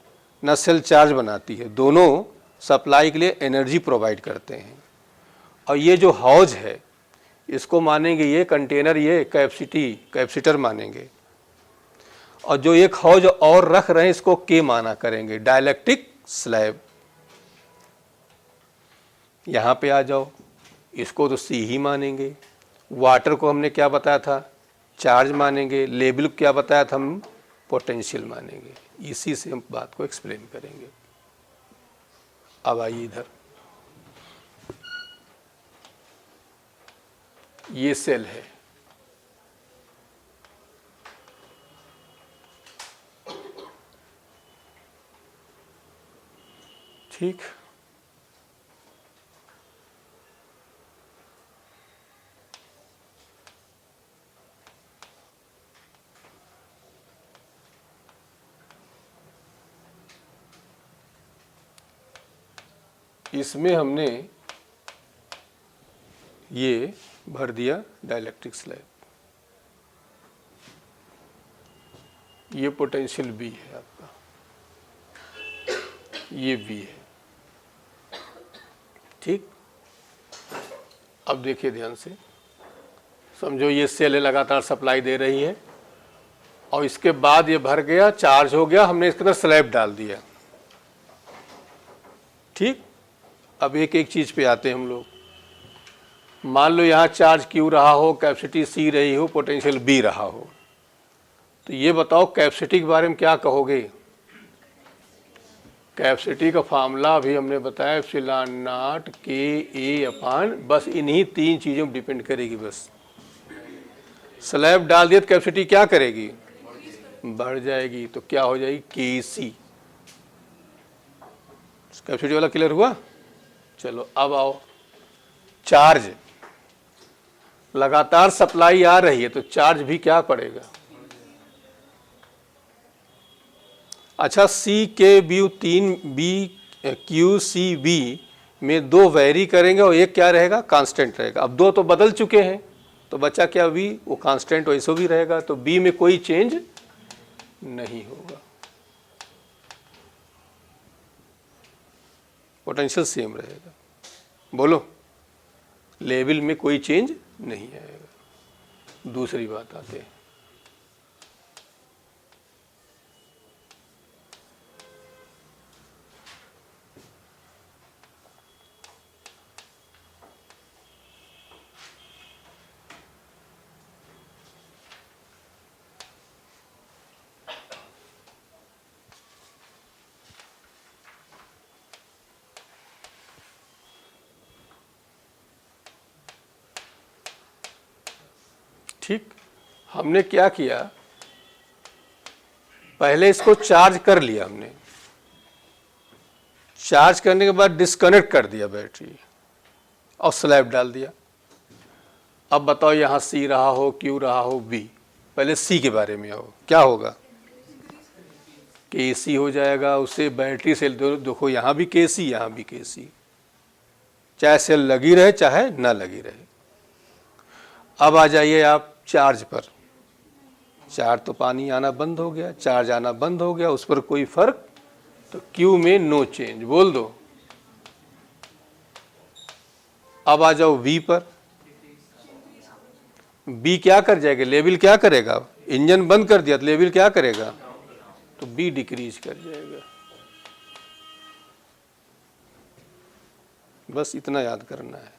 ना सेल चार्ज बनाती है, दोनों सप्लाई के लिए एनर्जी प्रोवाइड करते हैं। और ये जो हाउस है इसको मानेंगे ये कंटेनर, ये कैपेसिटर मानेंगे। और जो एक हाउस और रख रहे हैं इसको के माना करेंगे, डाइलेक्ट्रिक स्लैब। यहाँ पे आ जाओ, इसको तो सी ही मानेंगे। वाटर को हमने क्या बताया था? चार्ज मानेंगे। लेवल क्या बताया था? हम पोटेंशियल मानेंगे। इसी से हम बात को एक्सप्लेन करेंगे। अब आइए इधर, ये सेल है, ठीक। इसमें हमने ये भर दिया डाइलेक्ट्रिक स्लैब। ये पोटेंशियल बी है आपका, ये बी है, ठीक। अब देखिए ध्यान से समझो, ये सेल लगातार सप्लाई दे रही है और इसके बाद ये भर गया, चार्ज हो गया, हमने इसके अंदर स्लैब डाल दिया, ठीक। अब एक एक चीज पे आते हैं हम लोग। मान लो यहाँ चार्ज Q रहा हो, कैपेसिटी C रही हो, पोटेंशियल B रहा हो, तो ये बताओ कैपेसिटी के बारे में क्या कहोगे। कैपेसिटी का फार्मूला अभी हमने बताया एप्सिलॉन नॉट के ए अपान, बस इन्हीं तीन चीज़ों पर डिपेंड करेगी। बस स्लैब डाल दिया तो कैपेसिटी क्या करेगी, बढ़ जाएगी, तो क्या हो जाएगी के सी। कैपेसिटी वाला क्लियर हुआ। चलो अब आओ, चार्ज लगातार सप्लाई आ रही है तो चार्ज भी क्या पड़ेगा। अच्छा, सी के बी तीन बी क्यू सी बी में दो वेरी करेंगे और एक क्या रहेगा, कांस्टेंट रहेगा। अब दो तो बदल चुके हैं तो बचा क्या, बी, वो कांस्टेंट वैसे भी रहेगा, तो बी में कोई चेंज नहीं होगा, पोटेंशियल सेम रहेगा। बोलो, लेवल में कोई चेंज नहीं आएगा। दूसरी बात आते हैं, ठीक। हमने क्या किया, पहले इसको चार्ज कर लिया हमने, चार्ज करने के बाद डिस्कनेक्ट कर दिया बैटरी और स्लैब डाल दिया। अब बताओ यहाँ सी रहा हो, क्यू रहा हो, बी, पहले सी के बारे में आओ, क्या होगा, के सी हो जाएगा। उससे बैटरी सेल देखो, यहाँ भी के सी, यहाँ भी के सी, चाहे सेल लगी रहे चाहे ना लगी रहे। अब आ जाइए आप चार्ज पर, चार्ज तो पानी आना बंद हो गया, चार्ज आना बंद हो गया, उस पर कोई फर्क, तो Q में नो चेंज बोल दो। अब आ जाओ V पर, B क्या कर जाएगा, लेवल क्या करेगा, इंजन बंद कर दिया तो लेवल क्या करेगा, तो B डिक्रीज कर जाएगा। बस इतना याद करना है,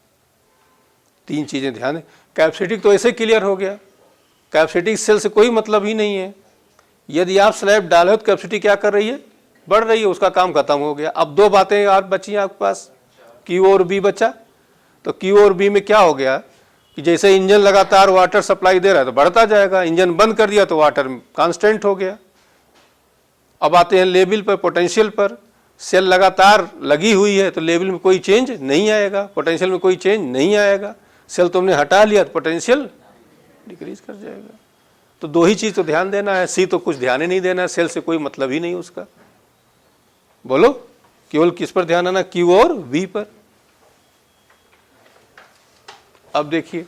तीन चीजें ध्यान दें। कैपेसिटी तो ऐसे क्लियर हो गया, कैपेसिटी सेल से कोई मतलब ही नहीं है। यदि आप स्लैब डाले तो कैपेसिटी क्या कर रही है, बढ़ रही है, उसका काम खत्म हो गया। अब दो बातें और बची आपके पास, Q और B बचा। तो Q और B में क्या हो गया कि जैसे इंजन लगातार वाटर सप्लाई दे रहा है तो बढ़ता जाएगा, इंजन बंद कर दिया तो वाटर कांस्टेंट हो गया। अब आते हैं लेवल पर, पोटेंशियल पर, सेल लगातार लगी हुई है तो लेवल में कोई चेंज नहीं आएगा, पोटेंशियल में कोई चेंज नहीं आएगा। सेल तुमने हटा लिया तो पोटेंशियल डिक्रीज कर जाएगा। तो दो ही चीज तो ध्यान देना है, सी तो कुछ ध्यान ही नहीं देना है, सेल से कोई मतलब ही नहीं उसका। बोलो, केवल किस पर ध्यान आना, Q और V पर। अब देखिए,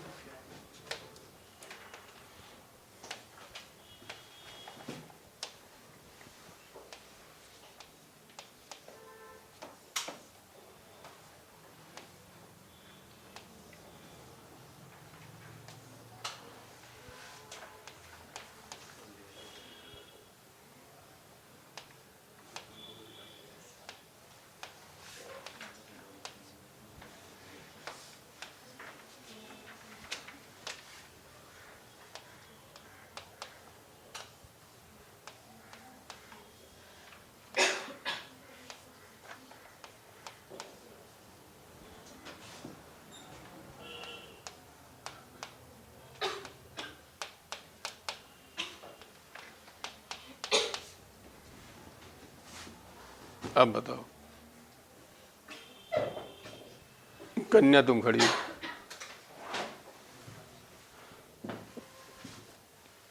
अब बताओ, कन्या तुम खड़ी हो,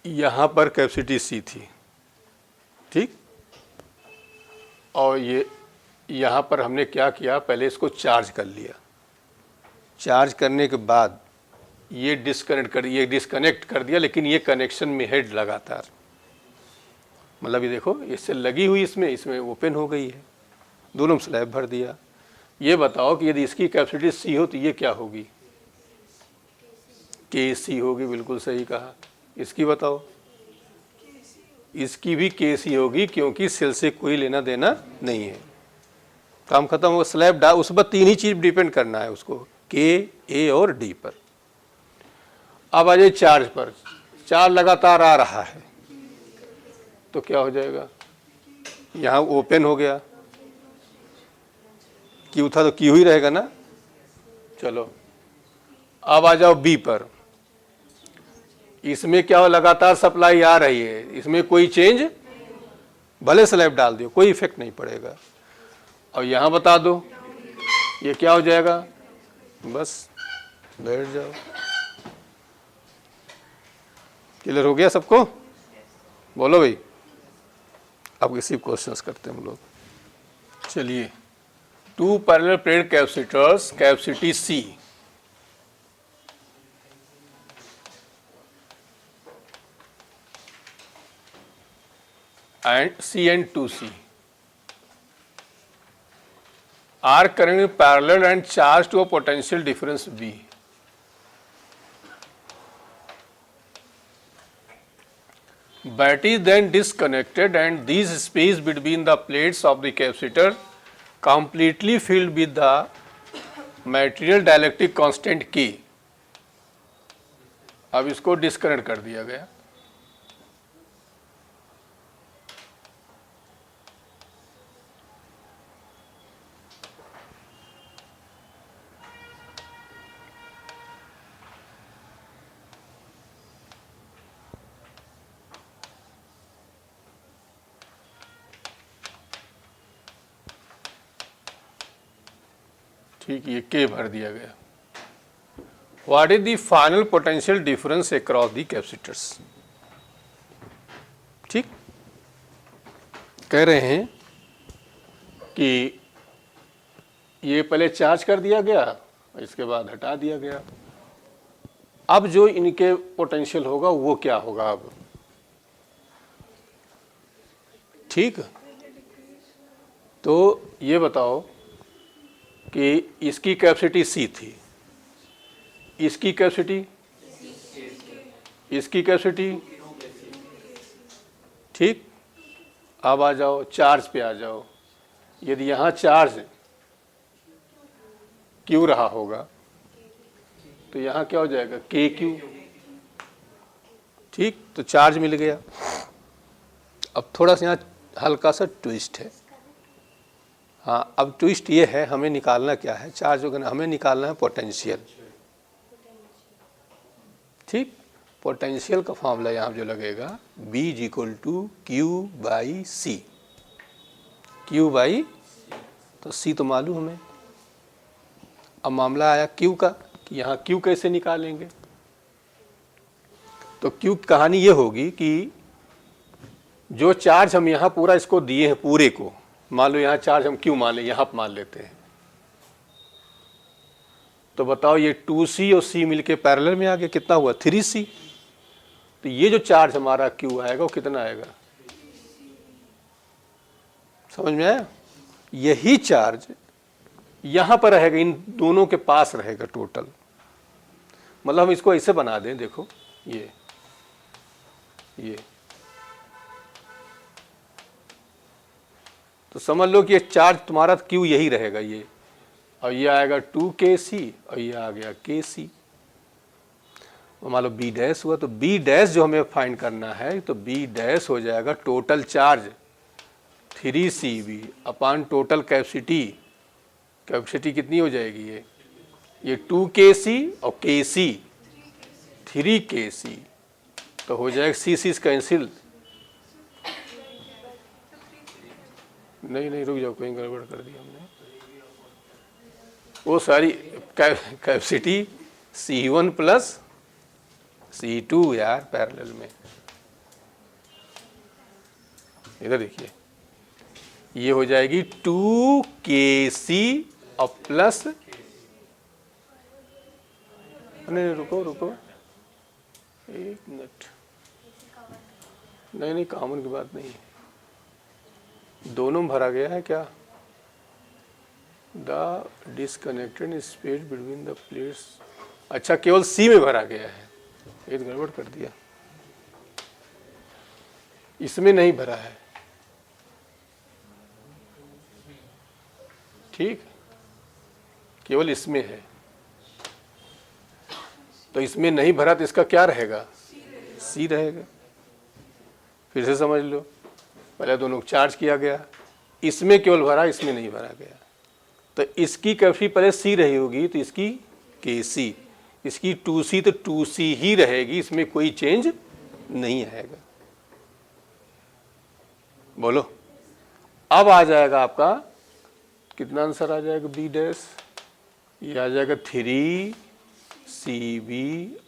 यहां पर कैपेसिटी C थी, ठीक, और ये यहां पर हमने क्या किया, पहले इसको चार्ज कर लिया। चार्ज करने के बाद ये डिस्कनेक्ट कर दिया, लेकिन ये कनेक्शन में है लगातार, मतलब ये देखो, इससे लगी हुई, इसमें ओपन हो गई है, दोनों में स्लैब भर दिया। ये बताओ कि यदि इसकी कैपेसिटी C हो तो ये क्या होगी, KC होगी, बिल्कुल सही कहा। इसकी बताओ, इसकी भी KC होगी, क्योंकि सेल से कोई लेना देना नहीं है, काम खत्म हो। स्लैब उस पर तीन ही चीज डिपेंड करना है उसको, के, ए और डी पर। अब आ जाए चार्ज पर, चार्ज लगातार आ रहा है तो क्या हो जाएगा, यहाँ ओपन हो गया, क्यू था तो क्यू ही रहेगा ना। चलो अब आ जाओ बी पर, इसमें क्या हो, लगातार सप्लाई आ रही है, इसमें कोई चेंज, भले स्लैब डाल दियो कोई इफेक्ट नहीं पड़ेगा। और यहाँ बता दो ये क्या हो जाएगा, बस बैठ जाओ। क्लियर हो गया सबको, बोलो भाई। अब किसी क्वेश्चंस करते हैं हम लोग। चलिए, two parallel plate capacitors, capacity C, and C and 2C are currently parallel and charged to a potential difference V. Battery is then disconnected and these space between the plates of the capacitor completely filled with the material dielectric constant K. अब इसको disconnect कर दिया गया। ठीक, ये के भर दिया गया। What is the final potential difference across the capacitors. ठीक, कह रहे हैं कि ये पहले चार्ज कर दिया गया, इसके बाद हटा दिया गया, अब जो इनके पोटेंशियल होगा वो क्या होगा अब। ठीक, तो ये बताओ कि इसकी कैपेसिटी सी थी, इसकी कैपेसिटी, इसकी कैपेसिटी, ठीक। अब आ जाओ चार्ज पे आ जाओ, यदि यहाँ चार्ज क्यू रहा होगा तो यहाँ क्या हो जाएगा, के क्यू। ठीक, तो चार्ज मिल गया। अब थोड़ा सा यहाँ हल्का सा ट्विस्ट है। हाँ, अब ट्विस्ट ये है, हमें निकालना क्या है, चार्ज होगा, हमें निकालना है पोटेंशियल। ठीक, पोटेंशियल का फॉर्मूला यहाँ जो लगेगा B is equal to Q by C, Q by, तो C तो मालूम हमें। अब मामला आया Q का कि यहाँ Q कैसे निकालेंगे। तो Q कहानी ये होगी कि जो चार्ज हम यहाँ पूरा इसको दिए हैं, पूरे को मान लो यहाँ चार्ज हम Q मान ले, यहाँ मान लेते हैं, तो बताओ ये 2C और C मिलके पैरेलल में आ गया, कितना हुआ 3C। तो ये जो चार्ज हमारा Q आएगा वो कितना आएगा, समझ में आया। यही चार्ज यहाँ पर रहेगा, इन दोनों के पास रहेगा टोटल। मतलब हम इसको ऐसे बना दें, देखो ये तो समझ लो कि ये चार्ज तुम्हारा Q यही रहेगा ये, और ये आएगा 2kc और ये आ गया kc। मान लो B डैश हुआ, तो B डैश जो हमें फाइंड करना है, तो B डैश हो जाएगा total charge 3cv upon total capacity. Capacity कितनी हो जाएगी, ये 2kc और kc 3kc, तो हो जाएगा c कैंसिल। नहीं रुक जाओ, कहीं गड़बड़ कर दी हमने। वो सारी कैपेसिटी C1 प्लस C2 यार पैरेलल में। इधर देखिए, ये हो जाएगी 2kc और प्लस, नहीं रुको एक मिनट, नहीं कॉमन की बात नहीं है, दोनों में भरा गया है क्या। The disconnected space between the plates, अच्छा केवल सी में भरा गया है, ये तो गड़बड़ कर दिया, इसमें नहीं भरा है। ठीक, केवल इसमें है, तो इसमें नहीं भरा तो इसका क्या रहेगा, सी रहेगा। फिर से समझ लो, पहले दोनों को चार्ज किया गया, इसमें केवल भरा, इसमें नहीं भरा गया, तो इसकी कैपेसिटी पहले सी रही होगी, तो इसकी के सी, इसकी 2C तो 2C ही रहेगी, इसमें कोई चेंज नहीं आएगा। बोलो, अब आ जाएगा आपका कितना आंसर आ जाएगा, बी डैश, ये आ जाएगा 3CB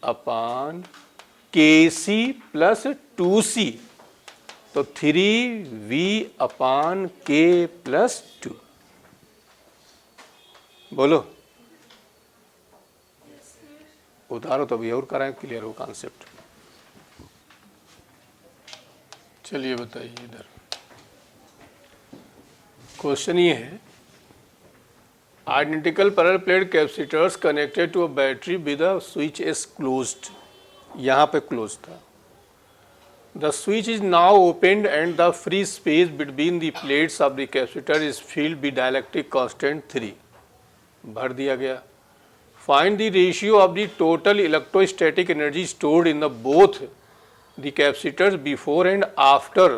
अपान KC प्लस 2C, तो 3V अपान K प्लस 2। बोलो, उतारो तो अभी और कराएं, क्लियर हो कॉन्सेप्ट। चलिए बताइए, इधर क्वेश्चन ये है, identical parallel plate capacitors connected to a battery with a switch is closed, यहाँ पे क्लोज था। The switch is now opened and the free space between the plates of the capacitor is filled with dielectric constant 3, भर दिया गया। Find the ratio of the total electrostatic energy stored in the both the capacitors before and after.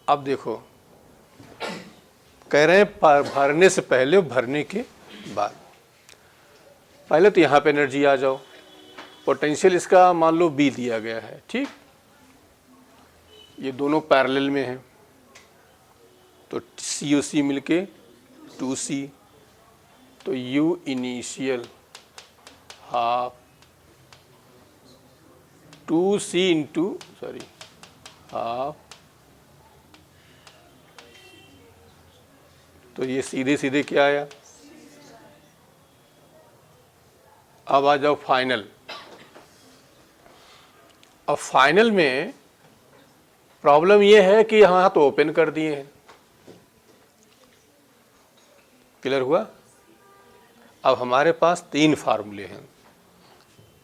अब देखो, कह रहे हैं भरने से पहले और भरने के बाद। पहले तो यहाँ पे एनर्जी आ जाओ, पोटेंशियल इसका मान लो B दिया गया है, ठीक, ये दोनों पैरेलल में हैं, तो C और C मिलके 2C, तो U initial half 2C into half, तो ये सीधे सीधे क्या आया। अब आ जाओ फाइनल। अब फाइनल में प्रॉब्लम ये है कि यहाँ तो ओपन कर दिए हैं, क्लियर हुआ। अब हमारे पास 3 फार्मूले हैं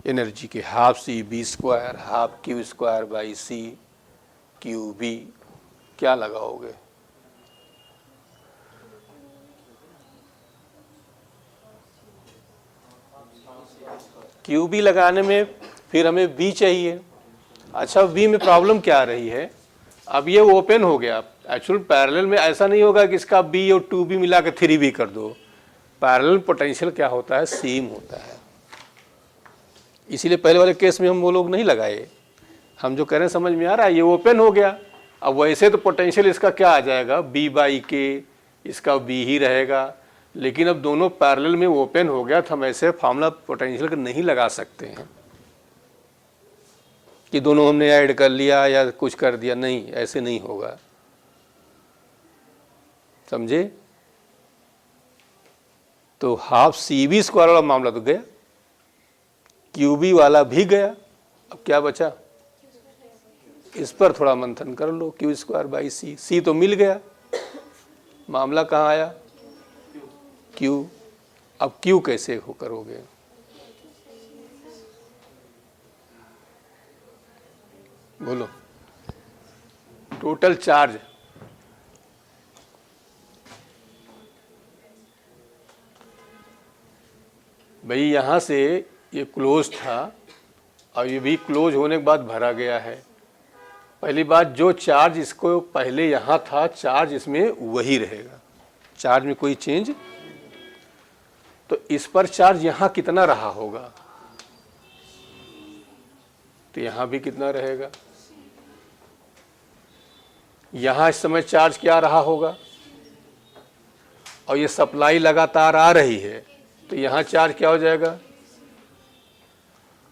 एनर्जी के, half CB², half Q² by C QB। क्या लगाओगे, QB लगाने में फिर हमें B चाहिए। अच्छा, B में प्रॉब्लम क्या आ रही है, अब ये ओपन हो गया। एक्चुअल पैरेलल में ऐसा नहीं होगा कि इसका B और 2B मिला के 3B कर दो, पैरेलल पोटेंशियल क्या होता है, सेम होता है। इसीलिए पहले वाले केस में हम वो लोग नहीं लगाए। हम जो कह रहे हैं समझ में आ रहा है, ये ओपन हो गया। अब वैसे तो पोटेंशियल इसका क्या आ जाएगा, B/K, इसका B ही रहेगा, लेकिन अब दोनों पैरेलल में ओपन हो गया, तो हम ऐसे फार्मूला पोटेंशियल का नहीं लगा सकते हैं कि दोनों हमने ऐड कर लिया या कुछ कर दिया, नहीं, ऐसे नहीं होगा, समझे। तो हाफ CB² वाला मामला तो गया, QB वाला भी गया। अब क्या बचा, इस पर थोड़ा मंथन कर लो, Q² बाई C, C तो मिल गया, मामला कहाँ आया, Q। अब Q कैसे हो करोगे, बोलो। टोटल चार्ज, भाई यहाँ से ये क्लोज था और ये भी क्लोज होने के बाद भरा गया है। पहली बात, जो चार्ज इसको पहले यहाँ था, चार्ज इसमें वही रहेगा, चार्ज में कोई चेंज। तो इस पर चार्ज यहाँ कितना रहा होगा, तो यहाँ भी कितना रहेगा। यहाँ इस समय चार्ज क्या रहा होगा, और ये सप्लाई लगातार आ रही है, तो यहाँ चार्ज क्या हो जाएगा,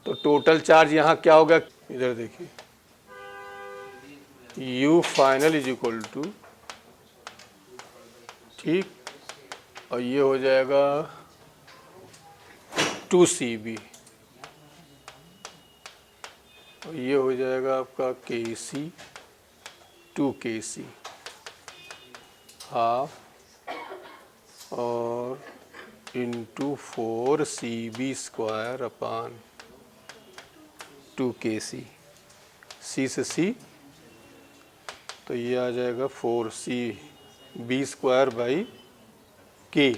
तो टोटल चार्ज यहाँ क्या होगा, इधर देखिए, U final is equal to, ठीक, और ये हो जाएगा 2CB, और ये हो जाएगा आपका KC 2KC हाफ और इंटू 4CB² अपान 2KC, C से C, तो ये आ जाएगा 4CB² by K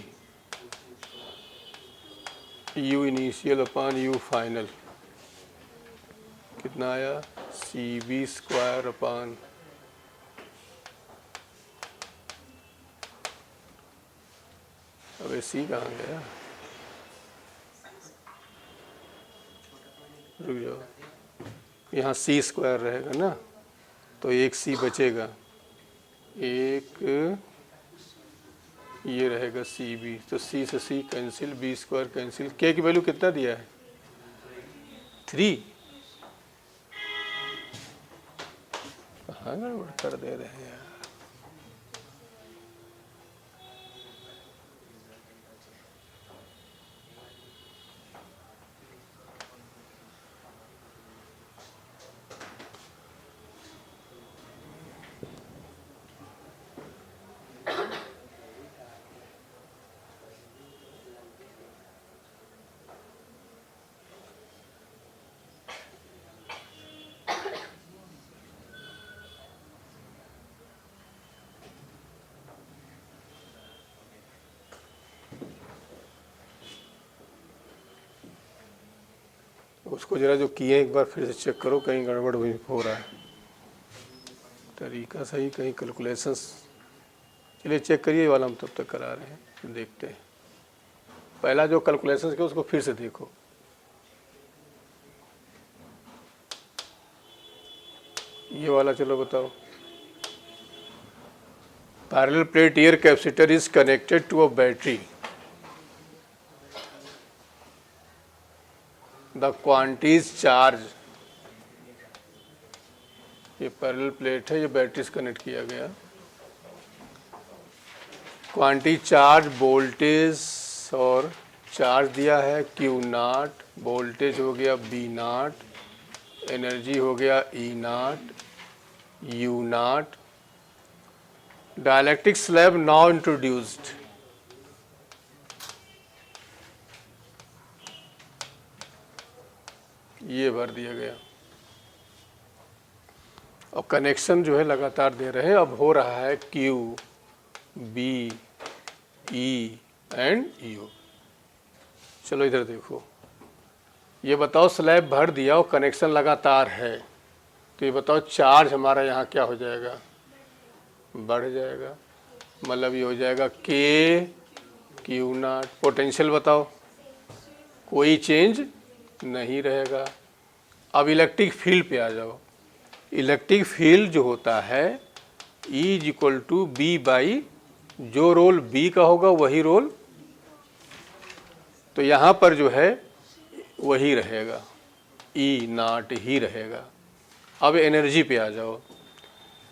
you initial upon you final कितना आया, सी बी स्क्वायर अपान अबे सी कहाँ गया, रुक जाओ, यहाँ सी स्क्वायर रहेगा ना, तो एक सी बचेगा, एक ये रहेगा सी बी, तो सी से सी कैंसिल, बी स्क्वायर कैंसिल, के की वैल्यू कितना दिया है 3, कहाँ गड़बड़ कर दे रहे हैं यार। उसको जरा जो किए एक बार फिर से चेक करो, कहीं गड़बड़ भी हो रहा है, तरीका सही, कहीं कैलकुलेशंस, चलिए चेक करिए, ये वाला हम तब तक करा रहे हैं, देखते हैं। पहला जो कैलकुलेशंस किया उसको फिर से देखो, ये वाला चलो बताओ। Parallel plate air capacitor is connected to a battery, the quantities charge, ये पैरेलल प्लेट है, ये बैटरी से कनेक्ट किया गया, क्वांटिटी चार्ज वोल्टेज और चार्ज दिया है Q नॉट, वोल्टेज हो गया B नॉट, एनर्जी हो गया E not, U not, dielectric slab now introduced, ये भर दिया गया, और कनेक्शन जो है लगातार दे रहे हैं, अब हो रहा है Q, B, E and U। चलो इधर देखो, ये बताओ स्लैब भर दिया और कनेक्शन लगातार है, तो ये बताओ चार्ज हमारा यहाँ क्या हो जाएगा, बढ़ जाएगा, मतलब ये हो जाएगा K Q नॉट, पोटेंशियल बताओ, कोई चेंज नहीं रहेगा। अब इलेक्ट्रिक फील्ड पे आ जाओ, इलेक्ट्रिक फील्ड जो होता है E is equal to B by, जो रोल B का होगा वही रोल, तो यहाँ पर जो है वही रहेगा, E नॉट ही रहेगा। अब एनर्जी पे आ जाओ,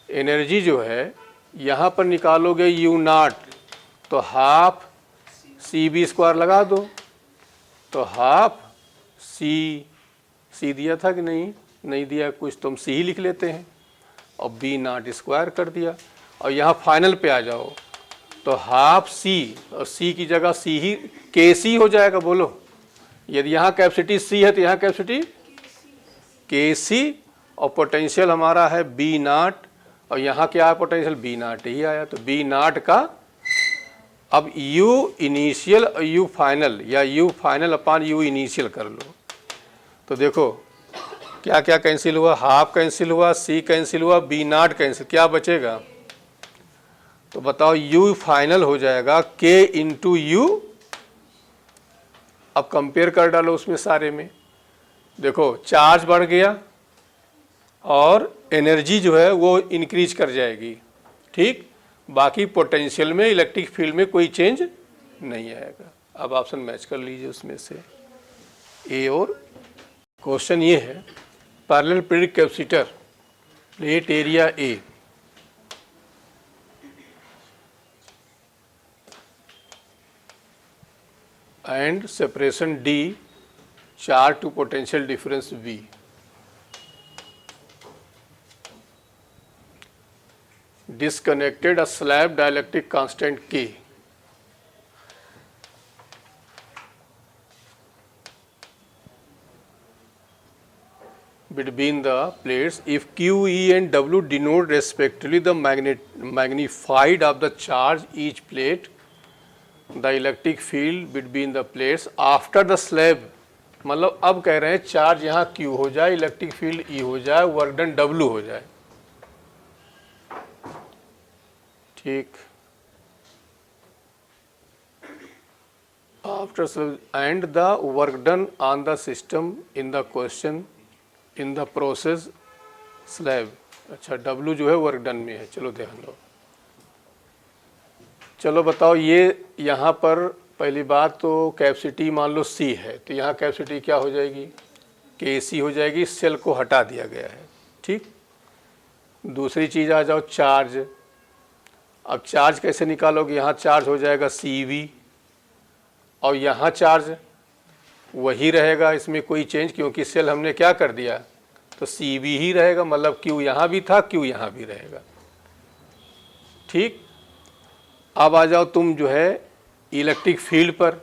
एनर्जी जो है यहाँ पर निकालोगे U नॉट, तो हाफ सी बी स्क्वायर लगा दो, तो हाफ सी दिया था कि नहीं दिया, कुछ तुम सी ही लिख लेते हैं, और बी नॉट स्क्वायर कर दिया, और यहाँ फाइनल पे आ जाओ, तो हाफ सी, और सी की जगह सी ही के सी हो जाएगा, बोलो, यदि यहाँ कैपेसिटी सी है तो यहाँ कैपेसिटी के सी, और पोटेंशियल हमारा है बी नॉट, और यहाँ क्या है पोटेंशियल बी नॉट ही आया, तो बी नॉट का अब यू इनिशियल यू फाइनल, या you final upon you initial कर लो, तो देखो क्या क्या कैंसिल हुआ, हाफ कैंसिल हुआ, सी कैंसिल हुआ, बी नॉट कैंसिल, क्या बचेगा, तो बताओ यू फाइनल हो जाएगा के इंटू यू। अब कंपेयर कर डालो उसमें सारे में, देखो चार्ज बढ़ गया और एनर्जी जो है वो इंक्रीज कर जाएगी, ठीक, बाकी पोटेंशियल में इलेक्ट्रिक फील्ड में कोई चेंज नहीं आएगा। अब ऑप्शन मैच कर लीजिए उसमें से ए और, क्वेश्चन ये है parallel plate capacitor, plate area A, and separation D, charge to potential difference V, disconnected a slab dielectric constant K, between the plates if Q, E and W denote respectively the magnified of the charge each plate, the electric field between the plates after the slab, मतलब अब कह रहे हैं charge यहाँ Q हो जाए, electric field E हो जाए, वर्क डन W हो जाए। ठीक, after and the work done on the system in the question in the process slab. अच्छा, W जो है वर्क डन में है। चलो ध्यान दो। चलो बताओ, ये यहाँ पर पहली बात तो कैपेसिटी मान लो C है, तो यहाँ कैपेसिटी क्या हो जाएगी, KC हो जाएगी। सेल को हटा दिया गया है। ठीक, दूसरी चीज़ आ जाओ, चार्ज। अब चार्ज कैसे निकालोगे, यहाँ चार्ज हो जाएगा CV, और यहाँ चार्ज वही रहेगा, इसमें कोई चेंज, क्योंकि सेल हमने क्या कर दिया, तो CV ही रहेगा, मतलब Q यहाँ भी था, Q यहाँ भी रहेगा। ठीक, अब आ जाओ तुम जो है इलेक्ट्रिक फील्ड पर।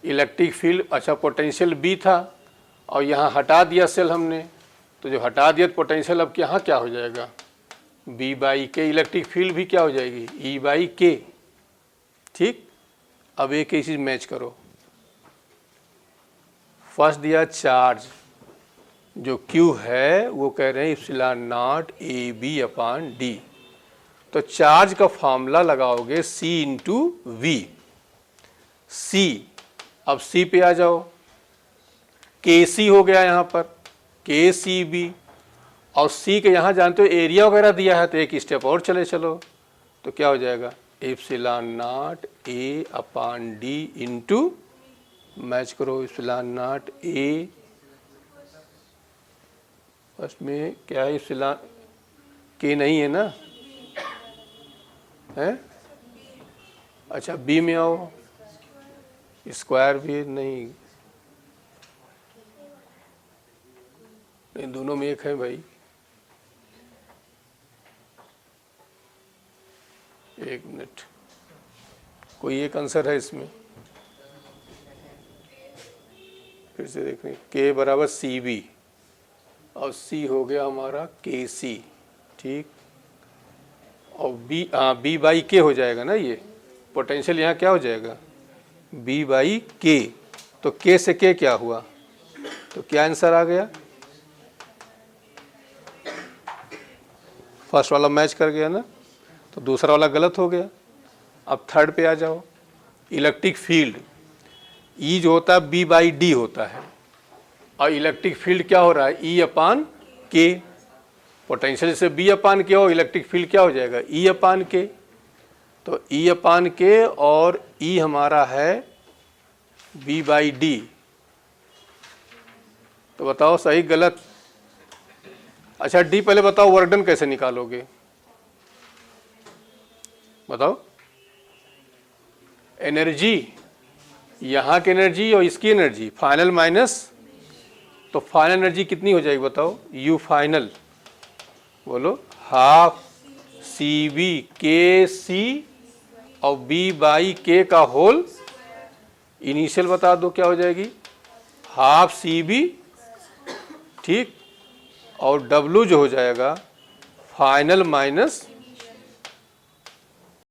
इलेक्ट्रिक फील्ड, अच्छा पोटेंशियल B था और यहाँ हटा दिया सेल हमने, तो जो हटा दिया पोटेंशियल अब यहाँ क्या हो जाएगा, B/K। इलेक्ट्रिक फील्ड भी क्या हो जाएगी, E/K। ठीक, अब एक ही चीज़ मैच करो। फर्स्ट दिया चार्ज, जो Q है वो कह रहे हैं ε0 AB/D, तो चार्ज का फॉर्मूला लगाओगे C × V। C, अब C पे आ जाओ, KC हो गया यहाँ पर, KCB, और C के यहाँ जानते हो एरिया वगैरह दिया है, तो एक स्टेप और चले चलो, तो क्या हो जाएगा ε0 A/D इंटू, मैच करो, ε0 A, फर्स्ट में क्या है, K नहीं है ना, है? अच्छा, B में आओ, स्क्वायर भी नहीं, दोनों में एक है भाई। एक मिनट, कोई एक आंसर है इसमें, फिर से देख रहे, K बराबर CB और C हो गया हमारा KC। ठीक, और B/K हो जाएगा ना, ये पोटेंशियल यहाँ क्या हो जाएगा, B/K। तो K से K क्या हुआ, तो क्या आंसर आ गया, फर्स्ट वाला मैच कर गया ना, तो दूसरा वाला गलत हो गया। अब थर्ड पे आ जाओ, इलेक्ट्रिक फील्ड E जो होता है B/D होता है, और इलेक्ट्रिक फील्ड क्या हो रहा है, E/K। पोटेंशियल से B/K हो, इलेक्ट्रिक फील्ड क्या हो जाएगा, E/K। तो E/K और E हमारा है B/D। तो बताओ सही गलत। अच्छा, D पहले बताओ, वर्क डन कैसे निकालोगे, बताओ। एनर्जी, यहाँ की एनर्जी और इसकी एनर्जी, फाइनल माइनस, तो फाइनल एनर्जी कितनी हो जाएगी बताओ, U फाइनल, बोलो, हाफ CV KC और B/K का होल इनिशियल बता दो क्या हो जाएगी, हाफ CV। ठीक, और W जो हो जाएगा फाइनल माइनस